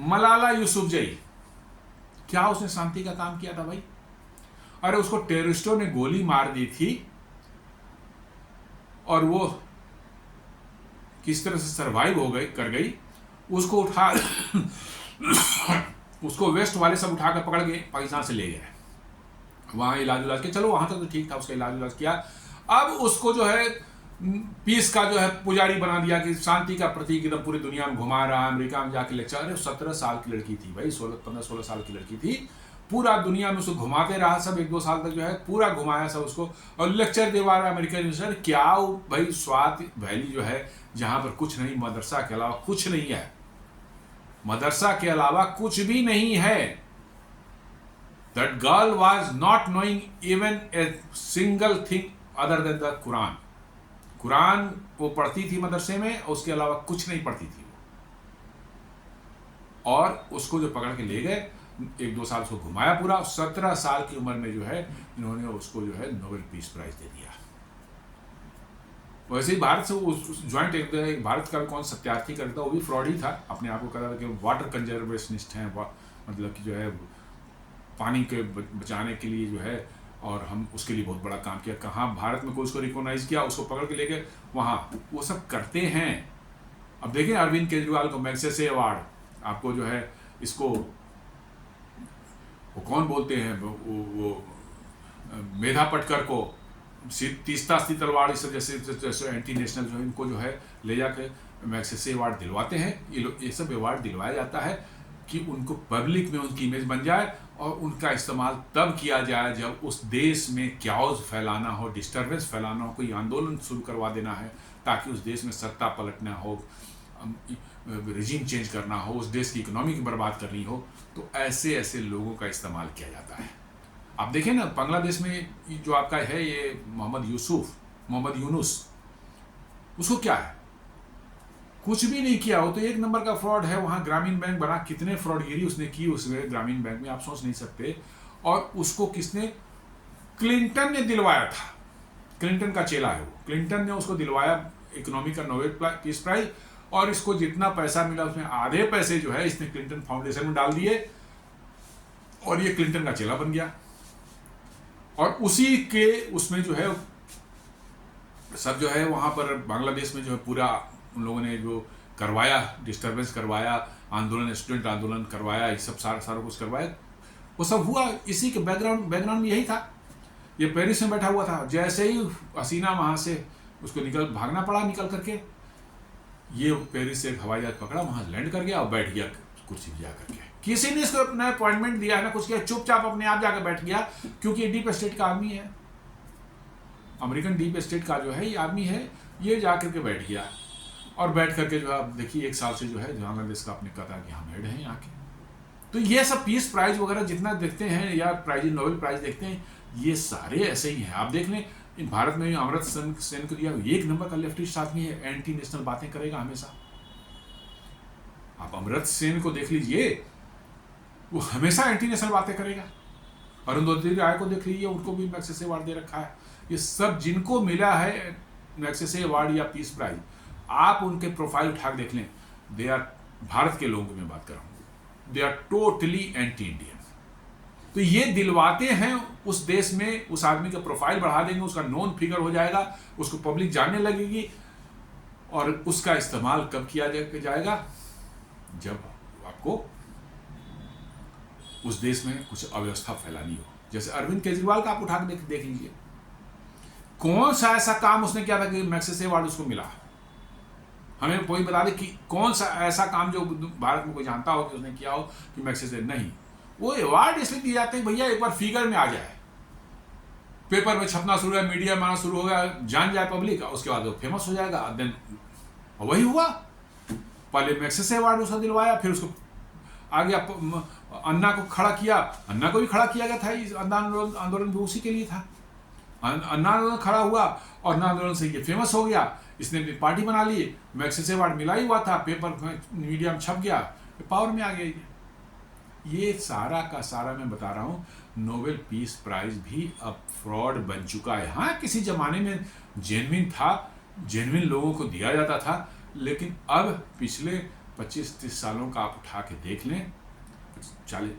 मलाला यूसुफजई, क्या उसने शांति का काम किया था भाई? अरे उसको टेररिस्टों ने गोली मार दी थी, और वो किस तरह से सरवाइव कर गई, उसको उठा उसको वेस्ट वाले सब उठा कर पकड़ के पाकिस्तान से ले गए, वहाँ इलाज किया, चलो वहाँ तक तो ठीक था, उसका इलाज किया। अब उसको जो है पीस का जो है पुजारी बना दिया कि शांति का प्रतीक एकदम पूरी दुनिया में घुमा रहा है, अमेरिका में जाके लेक्चर। अरे 17 साल की लड़की थी भाई, 15-16 साल की लड़की थी, पूरा दुनिया में उसको घुमाते रहा सब, 1-2 साल तक जो है पूरा घुमाया सब उसको, और लेक्चर दिलवा रहा है अमेरिकन यूनिवर्सिटी। क्या भाई स्वात वैली जो है जहाँ पर कुछ नहीं, मदरसा के अलावा कुछ नहीं है, मदरसा के अलावा कुछ भी नहीं है। That girl was not knowing even a single thing other than the Quran. Quran वो पढ़ती थी मदरसे में, उसके अलावा कुछ नहीं पढ़ती थी वो। और उसको जो पकड़ के ले गए, 1-2 साल उसको घुमाया पूरा, 17 साल की उम्र में जो है इन्होंने उसको जो है नोबेल पीस प्राइज दे दिया। वैसे ही भारत से ज्वाइंट एक भारत का कौन सत्यार्थी करता, वो भी फ्रॉड ही था, अपने आप को कहता था कि वाटर कंजर्वेशनिस्ट हैं, मतलब कि जो है पानी के बचाने के लिए जो है, और हम उसके लिए बहुत बड़ा काम किया। कहाँ भारत में कोई उसको रिकॉग्नाइज किया, उसको पकड़ के लेके वहाँ वो सब करते हैं। अब देखें अरविंद केजरीवाल को मैग्सेसे अवार्ड, आपको जो है इसको वो कौन बोलते हैं, वो मेधा पटकर को तीस्ता स्थित अवार्ड, इस जैसे एंटी नेशनल जो है इनको जो है ले जाके मैग्सेसे अवार्ड दिलवाते हैं। ये सब अवार्ड दिलवाया जाता है कि उनको पब्लिक में उनकी इमेज बन जाए, और उनका इस्तेमाल तब किया जाए जब उस देश में क्याओस फैलाना हो, डिस्टर्बेंस फैलाना हो, कोई आंदोलन शुरू करवा देना है ताकि उस देश में सत्ता पलटना हो, रिजीम चेंज करना हो, उस देश की इकोनॉमी की बर्बाद करनी हो, तो ऐसे ऐसे लोगों का इस्तेमाल किया जाता है। आप देखें ना, बांग्लादेश में जो आपका है ये मोहम्मद यूनुस, उसको क्या है, कुछ भी नहीं किया, वो तो एक नंबर का फ्रॉड है। वहाँ ग्रामीण बैंक बना, कितने फ्रॉडगिरी उसने की उसमें ग्रामीण बैंक में, आप सोच नहीं सकते। और उसको किसने, क्लिंटन ने दिलवाया था, क्लिंटन का चेला है वो, क्लिंटन ने उसको दिलवाया इकोनॉमी का नोबेल पीस प्राइज। और इसको जितना पैसा मिला उसमें आधे पैसे जो है इसने क्लिंटन फाउंडेशन में डाल दिए, और ये क्लिंटन का चेला बन गया। और उसी के उसमें जो है सब जो है वहाँ पर बांग्लादेश में जो है पूरा उन लोगों ने जो करवाया, डिस्टर्बेंस करवाया, आंदोलन, स्टूडेंट आंदोलन करवाया, ये सब सारा कुछ करवाया, वो सब हुआ इसी के बैकग्राउंड में यही था। ये पेरिस में बैठा हुआ था, जैसे ही हसीना वहाँ से उसको भागना पड़ा निकल करके, ये पेरिस से एक हवाई जहाज पकड़ा, वहाँ लैंड कर गया और बैठ गया कुर्सी पर जा करके। किसी ने इसको अपना अपॉइंटमेंट दिया है ना कुछ किया, चुपचाप अपने आप जाकर बैठ गया, क्योंकि ये डीप स्टेट का आदमी है, अमेरिकन डीप स्टेट का जो है ये आदमी है, ये जा करके बैठ गया। और बैठ करके जो है आप देखिए 1 साल से जो है बांग्लादेश का अपने कहता है कि हम हेड हैं यहाँ के। तो ये सब पीस प्राइज वगैरह जितना देखते हैं या प्राइज, नोबेल प्राइज देखते हैं, ये सारे ऐसे ही हैं। आप देख लें भारत में अमर्त्य सेन को दिया, 1 नंबर का लेफ्टिस्ट आदमी है, एंटी नेशनल बातें करेगा हमेशा। आप अमर्त्य सेन को देख लीजिए, वो हमेशा एंटी नेशनल बातें करेगा। अरुंधति राय को देख लीजिए, उनको भी मैग्सेसे अवार्ड दे रखा है। ये सब जिनको मिला है मैग्सेसे अवार्ड या पीस प्राइज, आप उनके प्रोफाइल उठा देख लें, दे आर, भारत के लोगों की मैं बात कर रहा हूँ, they are totally anti Indian. तो ये दिलवाते हैं उस देश में, उस आदमी का प्रोफाइल बढ़ा देंगे, उसका नोन फिगर हो जाएगा, उसको पब्लिक जानने लगेगी। और उसका इस्तेमाल कब किया जाएगा, जब आपको उस देश में कुछ अव्यवस्था फैलानी हो। जैसे अरविंद केजरीवाल का आप उठा के देख लीजिए, कौन सा ऐसा काम उसने किया था कि मैग्सेसे अवार्ड उसको मिला। हमें कोई बता दे कि कौन सा ऐसा काम जो भारत में कोई जानता हो कि उसने किया हो कि मैग्सेसे, नहीं। वो अवार्ड इसलिए दिए जाते हैं भैया एक बार फिगर में आ जाए, पेपर में छपना शुरू है, मीडिया में आना शुरू हो गया, जान जाए पब्लिक, उसके बाद वो फेमस हो जाएगा। देन वही हुआ, पहले मैग्सेसे अवार्ड उसको दिलवाया, फिर उसको आ गया, अन्ना को खड़ा किया, अन्ना को भी खड़ा किया गया था, इस आंदोलन भी उसी के लिए था। अन्ना आंदोलन खड़ा हुआ और अन्ना आंदोलन से ये फेमस हो गया, इसने अपनी पार्टी बना ली, मैग्सेसे अवार्ड मिला ही हुआ था, पेपर में मीडिया में छप गया, पावर में आ गया। ये सारा का सारा मैं बता रहा हूँ, नोबेल पीस प्राइज भी अब फ्रॉड बन चुका है। हाँ, किसी जमाने में जेन्युइन था, जेन्युइन लोगों को दिया जाता था, लेकिन अब पिछले 25-30 सालों का आप उठा के देख लें,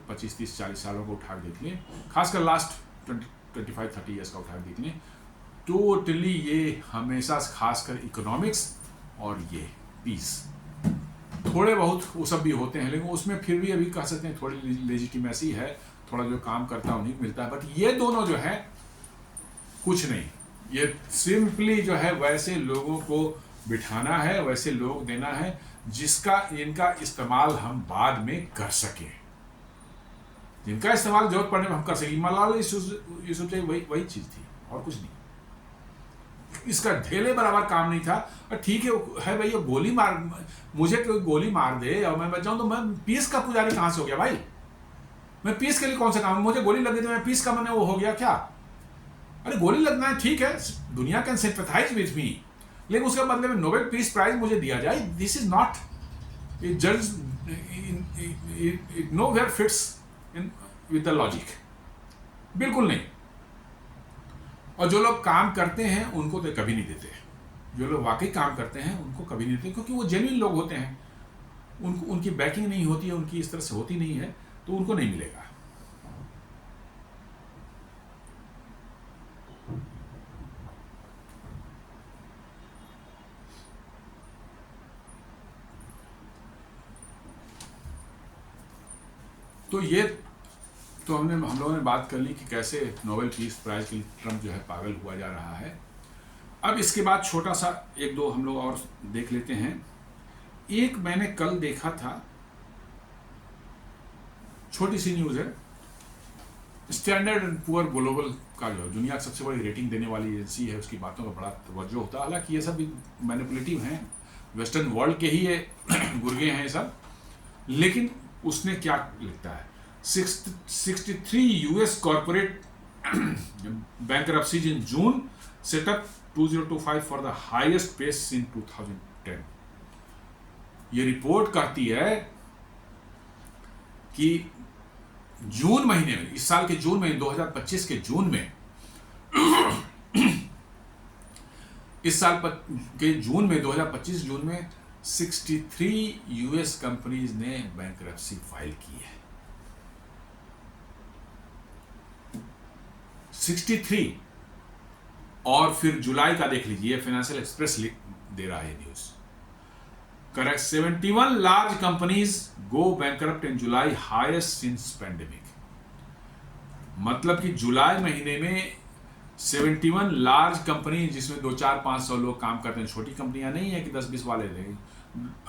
25-30-40 सालों को उठा के देख लें, खासकर लास्ट 25-30 ईयर्स का उठा के देख लें, टोटली ये हमेशा खासकर इकोनॉमिक्स और ये पीस, थोड़े बहुत वो सब भी होते हैं, लेकिन उसमें फिर भी अभी कह सकते हैं थोड़ी लेजिटिमेसी है, थोड़ा जो काम करता है उन्हीं को मिलता है, बट ये दोनों जो है कुछ नहीं, ये सिंपली जो है वैसे लोगों को बिठाना है, वैसे लोग देना है जिसका इनका इस्तेमाल हम बाद में कर सकें, जिनका इस्तेमाल जरूरत पड़ने में हम कर सकें। मलाला यूसुफजई वही चीज़ थी और कुछ नहीं। इसका ढेले बराबर काम नहीं था। और ठीक है भाई, ये गोली मार, मुझे कोई गोली मार दे और मैं बच जाऊं तो मैं पीस का पुजारी कहाँ से हो गया भाई? मैं पीस के लिए कौन सा काम, मुझे गोली लगी तो मैं पीस का मैंने वो हो गया क्या? अरे गोली लगना है ठीक है, दुनिया कैन सिंपैथाइज विद मी, लेकिन उसके बदले में नोबेल पीस प्राइज मुझे दिया जाए, this is not it just nowhere fits in with the logic, बिल्कुल नहीं। और जो लोग काम करते हैं उनको तो कभी नहीं देते, जो लोग वाकई काम करते हैं उनको कभी नहीं देते, क्योंकि वो जेन्युइन लोग होते हैं, उनको उनकी बैकिंग नहीं होती है, उनकी इस तरह से होती नहीं है, तो उनको नहीं मिलेगा। तो ये तो हम लोगों ने बात कर ली कि कैसे नोबेल पीस प्राइज के लिए ट्रम्प जो है पागल हुआ जा रहा है। अब इसके बाद छोटा सा एक दो हम लोग और देख लेते हैं। एक मैंने कल देखा था, छोटी सी न्यूज़ है, स्टैंडर्ड एंड पुअर ग्लोबल का जो दुनिया की सबसे बड़ी रेटिंग देने वाली एजेंसी है, उसकी बातों का बड़ा तवज्जो होता है। हालांकि ये सब मैनिपुलेटिव हैं, वेस्टर्न वर्ल्ड के ही ये गुर्गे हैं ये सब, लेकिन उसने क्या लिखता है, 63 US corporate bankruptcies in June set up 2025 for the highest pace in 2010। ये रिपोर्ट करती है कि जून महीने में, इस साल के जून में, 2025 के जून में इस साल के जून में 2025 जून में 63 US कंपनीज ने बैंकरप्सी फाइल की है। 63। और फिर जुलाई का देख लीजिए, फाइनेंशियल एक्सप्रेस दे रहा है न्यूज, करेक्ट, 71 लार्ज कंपनीज गो बैंकरप्ट इन जुलाई, हाईएस्ट सिंस पैंडेमिक। मतलब कि जुलाई महीने में 71 लार्ज कंपनी, जिसमें 2-4-500 लोग काम करते हैं, छोटी कंपनियां नहीं है कि 10-20 वाले थे,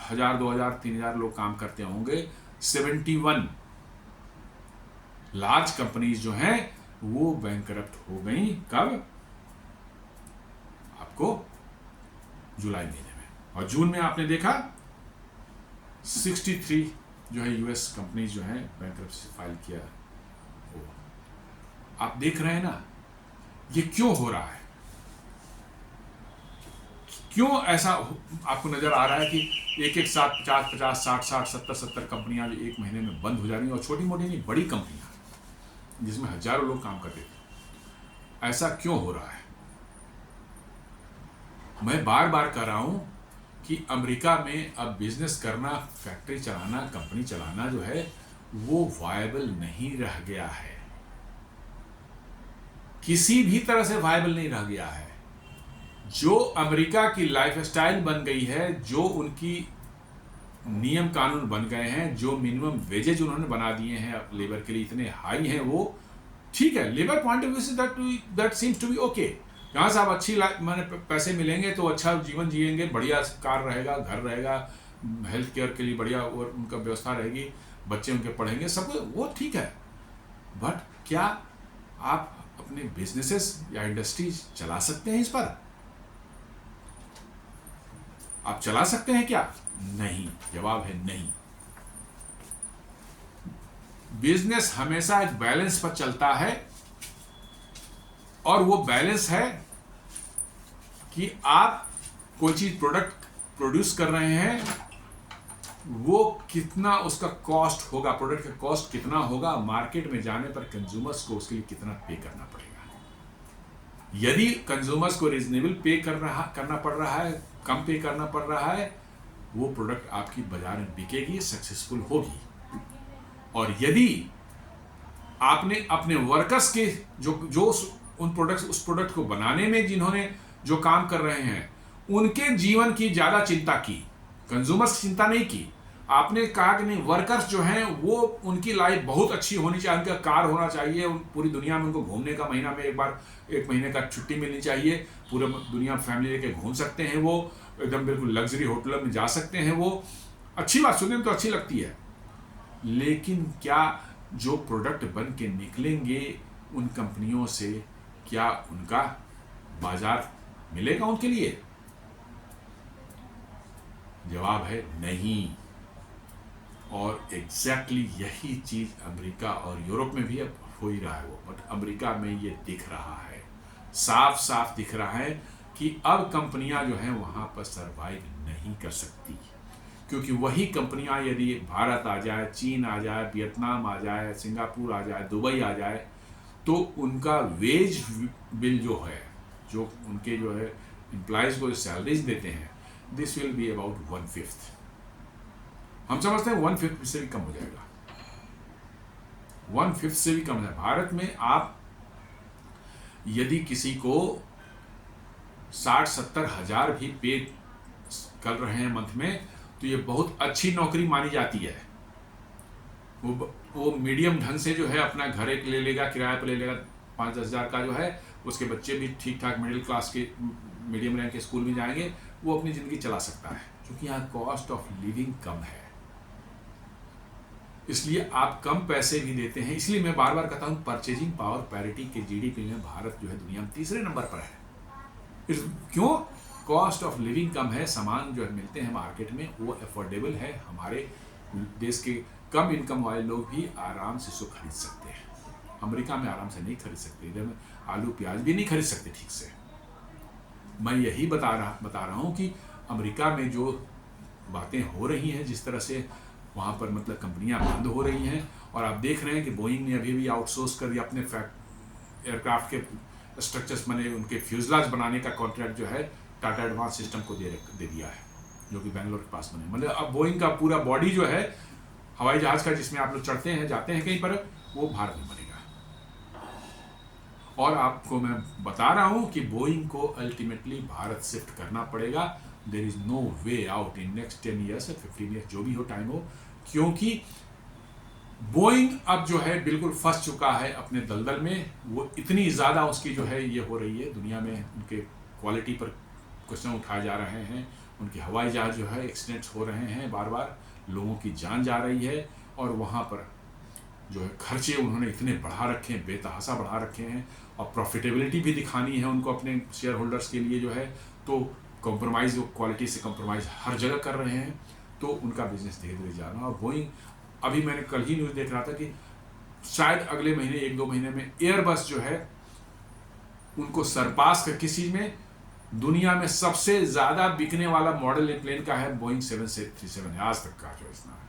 1000, 2000, 3000 लोग काम करते होंगे। 71 लार्ज कंपनीज जो हैं वो बैंकरप्ट हो गई। कब? आपको जुलाई महीने में। और जून में आपने देखा 63 जो है US कंपनीज जो है बैंकरप्सी फाइल किया। आप देख रहे हैं ना ये क्यों हो रहा है, क्यों ऐसा आपको नजर आ रहा है कि एक साथ 50, 60, 70 कंपनियां जो एक महीने में बंद हो जा रही हैं, और छोटी मोटी नहीं, बड़ी कंपनियां जिसमें हजारों लोग काम करते थे। ऐसा क्यों हो रहा है? मैं बार बार कह रहा हूं कि अमेरिका में अब बिजनेस करना, फैक्ट्री चलाना, कंपनी चलाना जो है वो वायबल नहीं रह गया है, किसी भी तरह से वायबल नहीं रह गया है। जो अमेरिका की लाइफस्टाइल बन गई है, जो उनकी नियम कानून बन गए हैं, जो मिनिमम वेजेज उन्होंने बना दिए हैं लेबर के लिए इतने हाई हैं, वो ठीक है, लेबर पॉइंट ऑफ व्यू से that seems to be okay. जहाँ से आप अच्छी माने पैसे मिलेंगे तो अच्छा जीवन जिएंगे, बढ़िया कार रहेगा, घर रहेगा, हेल्थ केयर के लिए बढ़िया और उनका व्यवस्था रहेगी, बच्चे उनके पढ़ेंगे, सब वो ठीक है। बट क्या आप अपने बिजनेसेस या इंडस्ट्रीज चला सकते हैं? इस पर आप चला सकते हैं क्या? नहीं, जवाब है नहीं। बिजनेस हमेशा एक बैलेंस पर चलता है, और वो बैलेंस है कि आप कोई चीज प्रोडक्ट प्रोड्यूस कर रहे हैं, वो कितना उसका कॉस्ट होगा, प्रोडक्ट का कॉस्ट कितना होगा, मार्केट में जाने पर कंज्यूमर्स को उसके लिए कितना पे करना पड़ेगा। यदि कंज्यूमर्स को रीजनेबल पे करना पड़ रहा है, कम पे करना पड़ रहा है, वो प्रोडक्ट आपकी बाजार में बिकेगी, सक्सेसफुल होगी। और यदि आपने अपने वर्कर्स के जो उस प्रोडक्ट को बनाने में जिन्होंने जो काम कर रहे हैं, उनके जीवन की ज्यादा चिंता की, कंज्यूमर्स की चिंता नहीं की, आपने कहा कि नहीं, वर्कर्स जो हैं वो उनकी लाइफ बहुत अच्छी होनी चाहिए, उनका कार होना चाहिए, पूरी दुनिया में उनको घूमने का महीना में एक बार 1 महीने का छुट्टी मिलनी चाहिए, पूरा दुनिया फैमिली लेके घूम सकते हैं, वो एकदम बिल्कुल लग्जरी होटलों में जा सकते हैं। वो अच्छी बात सुनने में तो अच्छी लगती है, लेकिन क्या जो प्रोडक्ट बन के निकलेंगे उन कंपनियों से, क्या उनका बाजार मिलेगा उनके लिए? जवाब है नहीं। और एग्जैक्टली यही चीज़ अमेरिका और यूरोप में भी अब हो ही रहा है वो, बट अमेरिका में ये दिख रहा है, साफ साफ दिख रहा है कि अब कंपनियां जो हैं वहाँ पर सरवाइव नहीं कर सकती, क्योंकि वही कंपनियां यदि भारत आ जाए, चीन आ जाए, वियतनाम आ जाए, सिंगापुर आ जाए, दुबई आ जाए, तो उनका वेज बिल जो है, जो उनके जो है एम्प्लॉयज़ को सैलरीज देते हैं, दिस विल बी अबाउट 1/5। हम समझते हैं 1/5 से भी कम हो जाएगा, 1/5 से भी कम है। भारत में आप यदि किसी को 60-70 हज़ार भी पे कर रहे हैं मंथ में, तो ये बहुत अच्छी नौकरी मानी जाती है। वो मीडियम ढंग से जो है अपना घर एक ले लेगा, किराए पर ले लेगा, 5-10 हज़ार का जो है, उसके बच्चे भी ठीक ठाक मिडिल क्लास के मीडियम रैंक के स्कूल में जाएंगे, वो अपनी ज़िंदगी चला सकता है, क्योंकि यहाँ कॉस्ट ऑफ लिविंग कम है, इसलिए आप कम पैसे भी देते हैं। इसलिए मैं बार बार कहता हूँ, परचेजिंग पावर पैरिटी के जीडीपी में भारत जो है दुनिया में तीसरे नंबर पर है। क्यों? कॉस्ट ऑफ लिविंग कम है, सामान जो मिलते हैं मार्केट में वो अफोर्डेबल है, हमारे देश के कम इनकम वाले लोग भी आराम से इसको खरीद सकते हैं। अमेरिका में आराम से नहीं खरीद सकते, इधर में आलू प्याज भी नहीं खरीद सकते ठीक से। मैं यही बता रहा हूँ कि अमेरिका में जो बातें हो रही हैं, जिस तरह से वहाँ पर मतलब कंपनियां बंद हो रही हैं, और आप देख रहे हैं कि बोइंग ने अभी भी आउटसोर्स कर दिया अपने एयरक्राफ्ट के स्ट्रक्चर्स बने, उनके फ्यूजलाज बनाने का कॉन्ट्रैक्ट जो है टाटा एडवांस सिस्टम को दे दिया है, जो कि बेंगलोर के पास बने। मतलब अब बोइंग का पूरा बॉडी जो है हवाई जहाज़ का, जिसमें आप लोग चढ़ते हैं जाते हैं कहीं पर, वो भारत में बनेगा। और आपको मैं बता रहा हूँ कि बोइंग को अल्टीमेटली भारत शिफ्ट करना पड़ेगा। There is no way out in next 10 years या 15 ईयर्स, जो भी हो टाइम हो, क्योंकि बोइंग अब जो है बिल्कुल फंस चुका है अपने दलदल में। वो इतनी ज़्यादा उसकी जो है ये हो रही है, दुनिया में उनके क्वालिटी पर क्वेश्चन उठाए जा रहे हैं, उनके हवाई जहाज़ जो है एक्सीडेंट्स हो रहे हैं, बार बार लोगों की जान जा रही है, और वहाँ पर जो है खर्चे उन्होंने इतने बढ़ा रखे हैं, बेतहासा बढ़ा रखे हैं, और प्रॉफिटेबिलिटी भी दिखानी है उनको अपने शेयर होल्डर्स के लिए जो है, तो कॉम्प्रोमाइज़, क्वालिटी से कॉम्प्रोमाइज़ हर जगह कर रहे हैं, तो उनका बिजनेस धीरे धीरे जा रहा है। और बोइंग, अभी मैंने कल ही न्यूज़ देख रहा था कि शायद अगले महीने 1-2 महीने में एयरबस जो है उनको सरपास कर, किसी में दुनिया में सबसे ज़्यादा बिकने वाला मॉडल प्लेन का है बोइंग 737 है आज तक का जो इतना है,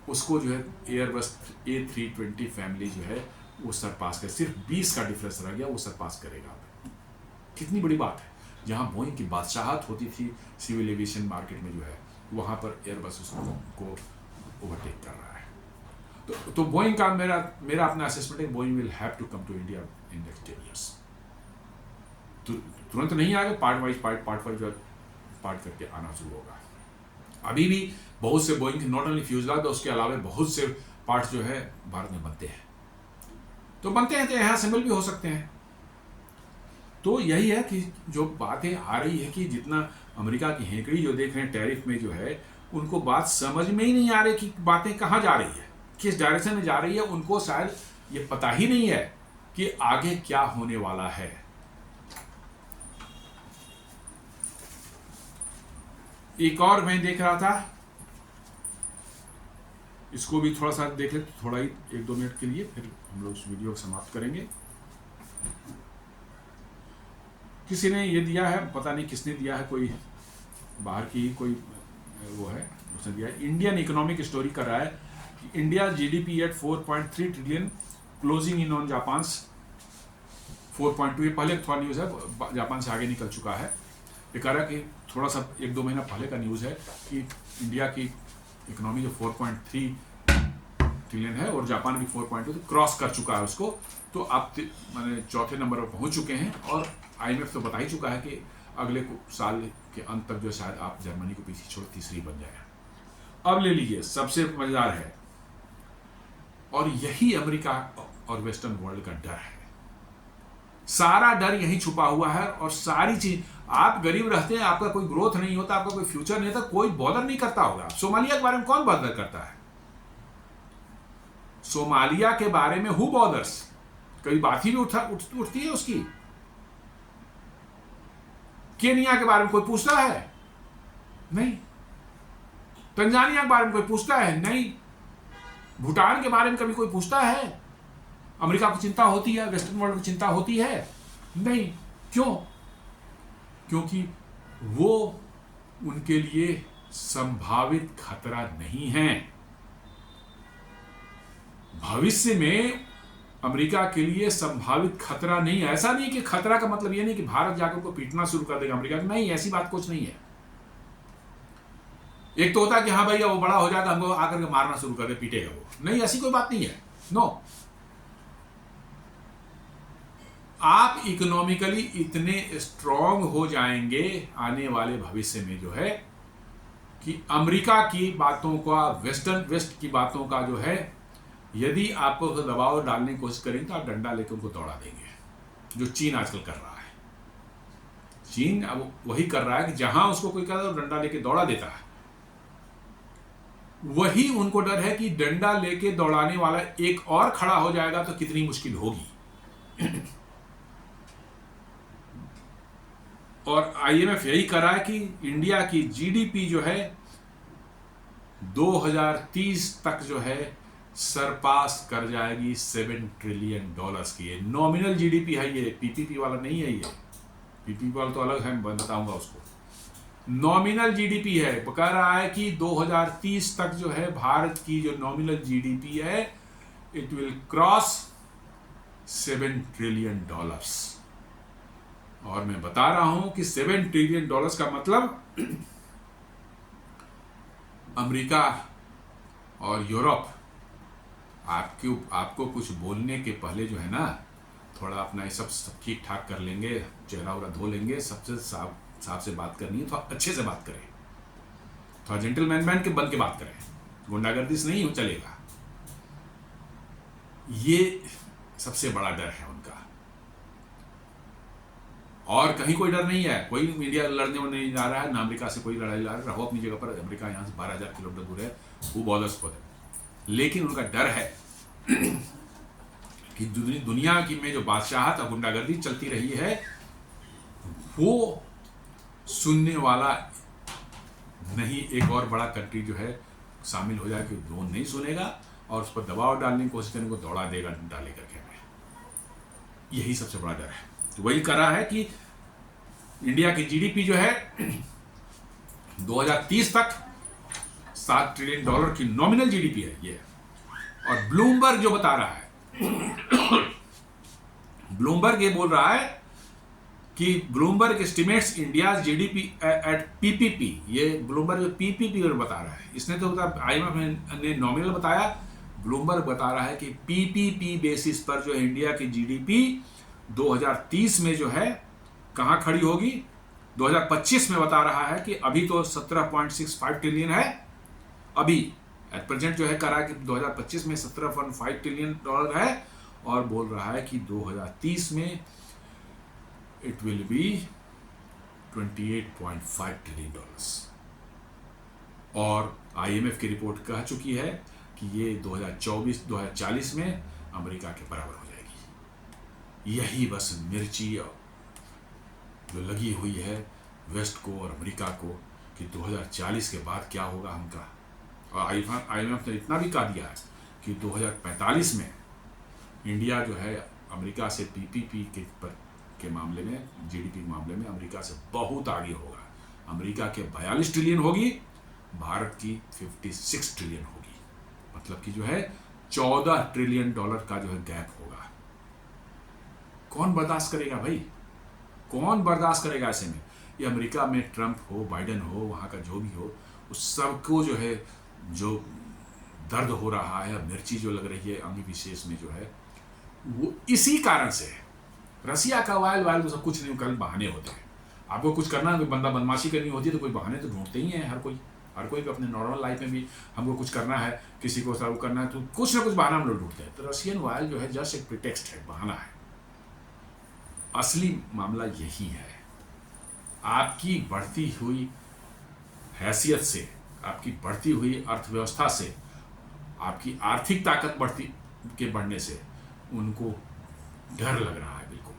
उसको जो है एयरबस A320 फैमिली जो है वो सरपास कर, सिर्फ 20 का डिफरेंस रह गया, वो सरपास करेगा। कितनी बड़ी बात है, जहाँ बोइंग की बादशाहत होती थी सिविल एविएशन मार्केट में जो है, वहाँ पर एयरबस उसको ओवरटेक कर रहा है। तो बोइंग का मेरा अपना असेसमेंट है, Boeing will have to come to India in next 10 years. तुरंत नहीं आएगा, पार्ट करके आना शुरू होगा। अभी भी बहुत से बोइंग नॉट ओनली फ्यूजलाज, उसके अलावा बहुत से पार्ट्स जो है भारत में बनते हैं, तो यहाँ असेंबल भी हो सकते हैं। तो यही है कि जो बातें आ रही है कि जितना अमेरिका की हेकड़ी जो देख रहे हैं टैरिफ में जो है, उनको बात समझ में ही नहीं आ रही कि बातें कहाँ जा रही है, किस डायरेक्शन में जा रही है। उनको शायद ये पता ही नहीं है कि आगे क्या होने वाला है। एक और मैं देख रहा था, इसको भी थोड़ा सा देख ले, थोड़ा ही 1-2 मिनट के लिए, फिर हम लोग इस वीडियो को समाप्त करेंगे। किसी ने ये दिया है, पता नहीं किसने दिया है, कोई बाहर की कोई वो है, उसने दिया है। इंडियन इकोनॉमिक स्टोरी कर रहा है कि India GDP at 4.3 trillion closing in on Japan 4.2। ये पहले थोड़ा न्यूज़ है, जापान से आगे निकल चुका है। ये कह रहा है कि थोड़ा सा 1-2 महीना पहले का न्यूज़ है कि इंडिया की इकोनॉमी जो 4.3 ट्रिलियन है और जापान भी 4.2, तो क्रॉस कर चुका है उसको। तो आप माने चौथे नंबर पर पहुंच चुके हैं, और IMF तो बता ही चुका है कि अगले साल के अंत तक जो शायद आप जर्मनी को पीछे छोड़ तीसरी बन जाए। अब ले लीजिए, सबसे मजेदार है, और यही अमेरिका और वेस्टर्न वर्ल्ड का डर है। सारा डर यहीं छुपा हुआ है, और सारी चीज, आप गरीब रहते हैं, आपका कोई ग्रोथ नहीं होता, आपका कोई फ्यूचर नहीं होता, कोई बॉदर नहीं करता होगा। सोमालिया के बारे में कौन बॉदर करता है? सोमालिया के बारे में हु बॉदर्स? कभी बात ही भी उठती है उसकी? केनिया के बारे में कोई पूछता है? नहीं। तंजानिया के बारे में कोई पूछता है? नहीं। भूटान के बारे में कभी कोई पूछता है? अमेरिका को चिंता होती है, वेस्टर्न वर्ल्ड को चिंता होती है? नहीं। क्यों? क्योंकि वो उनके लिए संभावित खतरा नहीं है। भविष्य में अमेरिका के लिए संभावित खतरा नहीं है। ऐसा नहीं कि खतरा का मतलब ये नहीं कि भारत जाकर को पीटना शुरू कर देगा अमेरिका, नहीं, ऐसी बात कुछ नहीं है। एक तो होता है कि हाँ भैया वो बड़ा हो जाएगा, हमको आकर के मारना शुरू कर दे, पीटेगा वो, नहीं, ऐसी कोई बात नहीं है। नो, आप इकोनॉमिकली इतने स्ट्रांग हो जाएंगे आने वाले भविष्य में जो है कि अमेरिका की बातों का, वेस्ट की बातों का जो है, यदि आपको दबाव डालने की कोशिश करेंगे तो आप डंडा लेकर उनको दौड़ा देंगे, जो चीन आजकल कर रहा है। चीन अब वही कर रहा है कि जहां उसको कोई कहता है डंडा लेके दौड़ा देता है। वही उनको डर है कि डंडा लेके दौड़ाने वाला एक और खड़ा हो जाएगा तो कितनी मुश्किल होगी। और आईएमएफ यही कर रहा है कि इंडिया की जीडीपी जो है 2030 तक जो है सरपास कर जाएगी $7 ट्रिलियन की। ये नॉमिनल जीडीपी है, ये पीपीपी वाला नहीं है। ये पीपीपी वाला तो अलग है, मैं बताऊंगा उसको। नॉमिनल जीडीपी है, कह रहा है कि 2030 तक जो है भारत की जो नॉमिनल जीडीपी है, इट विल क्रॉस $7 ट्रिलियन। और मैं बता रहा हूं कि $7 ट्रिलियन का मतलब अमेरिका और यूरोप आपको कुछ बोलने के पहले जो है ना, थोड़ा अपना ये सब ठीक ठाक कर लेंगे, चेहरा उरा धो लेंगे, सबसे साफ से बात करनी है तो अच्छे से बात करें, थोड़ा जेंटलमैन के बन के बात करें, गुंडागर्दी से नहीं चलेगा। ये सबसे बड़ा डर है उनका, और कहीं कोई डर नहीं है। कोई इंडिया लड़ने में नहीं जा रहा है, ना अमेरिका से कोई लड़ाई लड़ रहा, रहो अपनी जगह पर। अमेरिका यहाँ से 12,000 किलोमीटर दूर है, वो बॉर्डर्स पर है, लेकिन उनका डर है कि दुनिया की में जो बादशाहत और गुंडागर्दी चलती रही है, वो सुनने वाला नहीं एक और बड़ा कंट्री जो है शामिल हो जाए कि वो नहीं सुनेगा और उस पर दबाव डालने की कोशिश करने को दौड़ा देगा डंडा लेकर के। यही सबसे बड़ा डर है। तो वही कर रहा है कि इंडिया की जीडीपी जो है 2030 तक $7 ट्रिलियन की नॉमिनल जीडीपी है ये। और ब्लूमबर्ग जो बता रहा है, ब्लूमबर्ग ये बोल रहा है कि Bloomberg estimates India GDP at PPP. ये ब्लूमबर्ग पीपीपी बता रहा है, इसने तो आईएमएफ ने नॉमिनल बताया, ब्लूमबर्ग बता रहा है कि पीपीपी बेसिस पर जो इंडिया की जीडीपी 2030 में जो है कहां खड़ी होगी। 2025 में बता रहा है कि अभी तो 17.65 ट्रिलियन है, अभी एट प्रेजेंट जो है कह रहा है कि 2025 में 17.5 ट्रिलियन डॉलर है, और बोल रहा है कि 2030 में it will be 28.5 trillion dollars. और आईएमएफ की रिपोर्ट कह चुकी है कि ये 2040 में अमेरिका के बराबर हो जाएगी। यही बस मिर्ची जो लगी हुई है वेस्ट को और अमेरिका को कि 2040 के बाद क्या होगा हमका। और आईएमएफ ने इतना भी कह दिया है कि 2045 में इंडिया जो है अमेरिका से पीपीपी के मामले में, जीडीपी के मामले में अमेरिका से बहुत आगे होगा। अमेरिका के 42 ट्रिलियन होगी, भारत की 56 ट्रिलियन होगी। मतलब कि जो है $14 ट्रिलियन का जो है गैप होगा। कौन बर्दाश्त करेगा भाई, कौन बर्दाश्त करेगा ऐसे में। ये अमेरिका में ट्रंप हो, बाइडेन हो, वहाँ का जो भी हो, उस सबको जो है जो दर्द हो रहा है, मिर्ची जो लग रही है अंग विशेष में जो है, वो इसी कारण से है। रसिया का वायल तो सब कुछ नहीं, कल बहाने होते हैं। आपको कुछ करना है, कोई बंदा बदमाशी करनी होती है तो कोई बहाने तो ढूंढते ही हैं हर कोई। हर कोई भी अपने नॉर्मल लाइफ में भी हमको कुछ करना है, किसी को सर्व करना है, तो कुछ ना कुछ बहाना हम लोग ढूंढते हैं। तो रशियन ऑयल जो है जस्ट एक प्रिटेक्स्ट है, बहाना है। असली मामला यही है। आपकी बढ़ती हुई हैसियत से, आपकी बढ़ती हुई अर्थव्यवस्था से, आपकी आर्थिक ताकत बढ़ने से उनको डर लग रहा है बिल्कुल,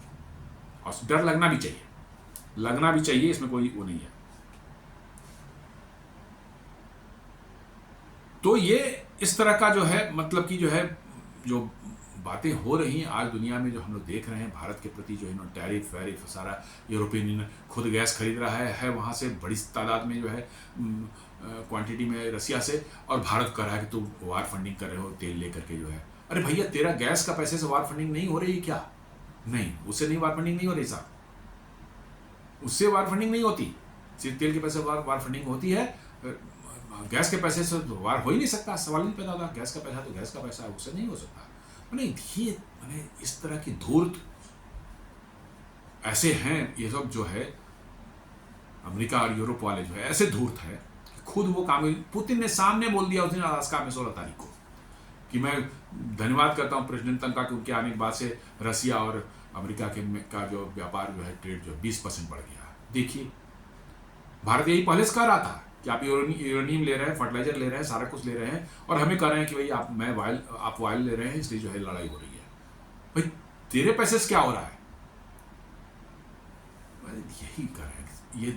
और डर लगना भी चाहिए, इसमें कोई वो नहीं है। तो ये इस तरह का जो है, मतलब कि जो है, जो बातें हो रही हैं आज दुनिया में, जो हम लोग देख रहे हैं भारत के प्रति, जो है टैरिफ वैरिफ सारा, यूरोपियन यूनियन खुद गैस खरीद रहा है वहाँ से बड़ी तादाद में, जो है क्वांटिटी में रसिया से, और भारत कर रहा है कि तुम वार फंडिंग कर रहे हो तेल लेकर के, जो है अरे भैया तेरा गैस का पैसे से वार फंडिंग नहीं हो रही है क्या? नहीं, उससे नहीं वार फंडिंग नहीं हो रही साहब, उससे वार फंडिंग नहीं होती, सिर्फ तेल के पैसे वार फंडिंग होती है। गैस के पैसे से तो वार हो ही नहीं सकता, सवाल नहीं पैदा होता। गैस का पैसा तो गैस का पैसा है, उससे नहीं हो सकता। मैंने इस तरह की धूर्त ऐसे हैं ये सब, जो है अमेरिका और यूरोप वाले जो है ऐसे धूर्त है कि खुद वो काम, पुतिन ने सामने बोल दिया उस दिन अलास्का में 16 तारीख को कि मैं धन्यवाद करता हूँ प्रेसिडेंट तंका के, उनके आने के बाद से रसिया और अमेरिका का जो व्यापार जो है, ट्रेड जो 20% बढ़ गया। देखिए भारत यही पहले से कह रहा था कि आप यूरेनियम ले रहे हैं, फर्टिलाइजर ले रहे हैं, सारा कुछ ले रहे हैं, और हमें कह रहे हैं कि भाई आप ऑयल ले रहे हैं, इसलिए जो है लड़ाई हो रही है। भाई तेरे पैसे से क्या हो रहा है? यही कर रहे हैं ये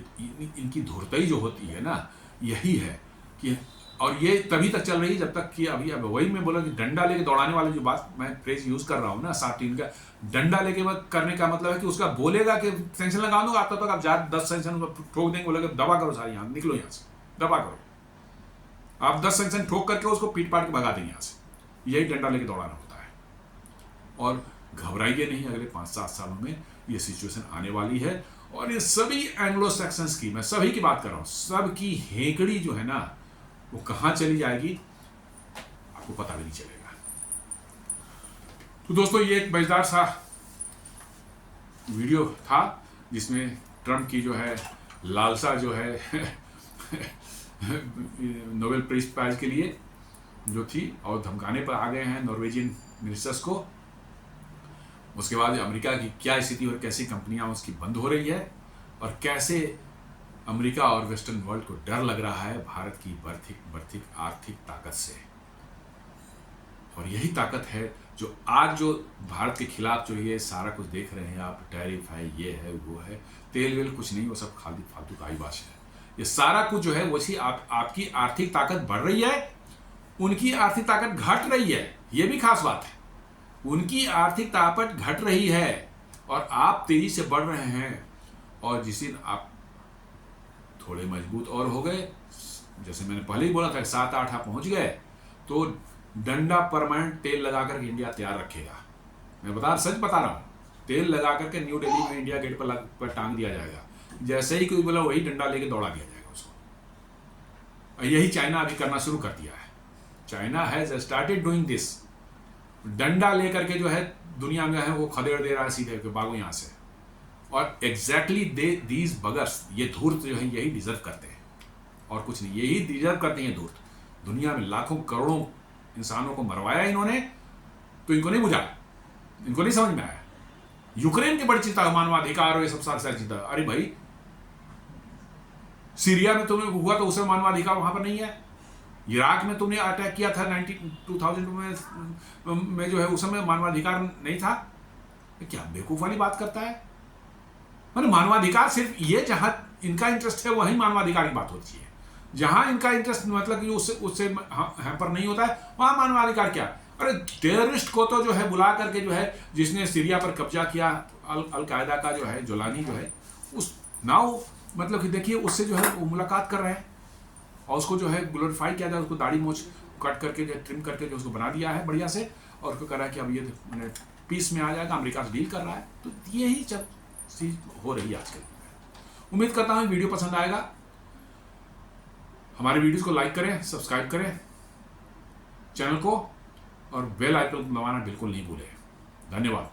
इनकी धूर्तई जो होती है ना, यही है कि, और ये तभी तक चल रही है जब तक कि अभी अब वही मैं बोला कि डंडा लेके दौड़ाने वाली जो बात मैं फ्रेज यूज कर रहा हूँ ना, सार्टिन का डंडा लेके करने का मतलब है कि उसका बोलेगा कि सेंक्शन लगा दूंगा, आप तक आप 10 सेंक्शन ठोक देंगे, बोलेगा दबा करो सारी, यहाँ निकलो यहाँ से, दबा करो। आप 10 सेंक्शन ठोक करके उसको पीट पाट के भगा देंगे यहाँ से। यही डंडा लेके दौड़ाना होता है। और घबराइए नहीं, अगले 5-7 सालों में ये सिचुएशन आने वाली है, और ये सभी एंग्लो सैक्सन्स की, मैं सभी की बात कर रहा हूँ, सबकी हेकड़ी जो है ना वो कहाँ चली जाएगी आपको पता भी नहीं चलेगा। तो दोस्तों ये एक मजेदार सा वीडियो था जिसमें ट्रम्प की जो है लालसा जो है नोबेल प्राइज के लिए जो थी, और धमकाने पर आ गए हैं नॉर्वेजियन मिनिस्टर्स को। उसके बाद अमेरिका की क्या स्थिति और कैसी कंपनियां उसकी बंद हो रही है, और कैसे अमेरिका और वेस्टर्न वर्ल्ड को डर लग रहा है भारत की बढ़ती आर्थिक ताकत से। और यही ताकत है जो आज जो भारत के खिलाफ जो ये सारा कुछ देख रहे हैं आप, टैरिफ है, ये है, वो है, तेल वेल कुछ नहीं, वो सब खाली फालतू का आईबाश है। ये सारा कुछ जो है वैसी आपकी आर्थिक ताकत बढ़ रही है, उनकी आर्थिक ताकत घट रही है। ये भी खास बात है, उनकी आर्थिक ताकत घट रही है और आप तेजी से बढ़ रहे हैं। और जिस दिन आप थोड़े मजबूत और हो गए, जैसे मैंने पहले ही बोला था 7-8 आप पहुंच गए, तो डंडा परमानेंट तेल लगा करके इंडिया तैयार रखेगा। मैं सच बता रहा हूँ, तेल लगा करके न्यू दिल्ली में इंडिया गेट पर टांग दिया जाएगा। जैसे ही कोई बोला वही डंडा लेके दौड़ा दिया जाएगा उसको। और यही चाइना अभी करना शुरू कर दिया है। China has started doing this. डंडा लेकर के जो है दुनिया में है वो खदेड़ दे रहा है सीधे के भागो यहाँ से। और एग्जैक्टली दीज बगर्स, ये धूर्त जो है यही डिजर्व करते हैं और कुछ नहीं, यही डिजर्व करते हैं धूर्त। दुनिया में लाखों करोड़ों इंसानों को मरवाया इन्होंने, तो इनको नहीं बुझा, इनको नहीं समझ में आया। यूक्रेन की बड़ी चिंता, मानवाधिकार और ये सब सारी चिंता। अरे भाई सीरिया में तुम्हें हुआ तो उसमें मानवाधिकार वहां पर नहीं है। इराक में तुमने अटैक किया था 2000 में जो है उस समय मानवाधिकार नहीं था। क्या बेवकूफ वाली बात करता है। मतलब मानवाधिकार सिर्फ ये जहां इनका इंटरेस्ट है वहीं मानवाधिकार की बात होती है। जहां इनका इंटरेस्ट मतलब कि उससे हैम्पर नहीं होता है वहां मानवाधिकार क्या। अरे टेररिस्ट को तो जो है बुला करके जो है जिसने सीरिया पर कब्जा किया अल कायदा का जो है जोलानी जो है उस नाउ मतलब कि देखिए उससे जो है वो मुलाकात कर रहे हैं और उसको जो है ग्लोरीफाई किया जाए, उसको दाढ़ी मूछ कट करके जो ट्रिम करके जो उसको बना दिया है बढ़िया से और उसको कर रहा है कि अब ये मैंने पीस में आ जाएगा, अमेरिका से डील कर रहा है। तो यही सब चीज हो रही है आजकल। उम्मीद करता हूँ वीडियो पसंद आएगा। हमारे वीडियोस को लाइक करें, सब्सक्राइब करें चैनल को और बेल आइकन दबाना बिल्कुल नहीं भूलें। धन्यवाद।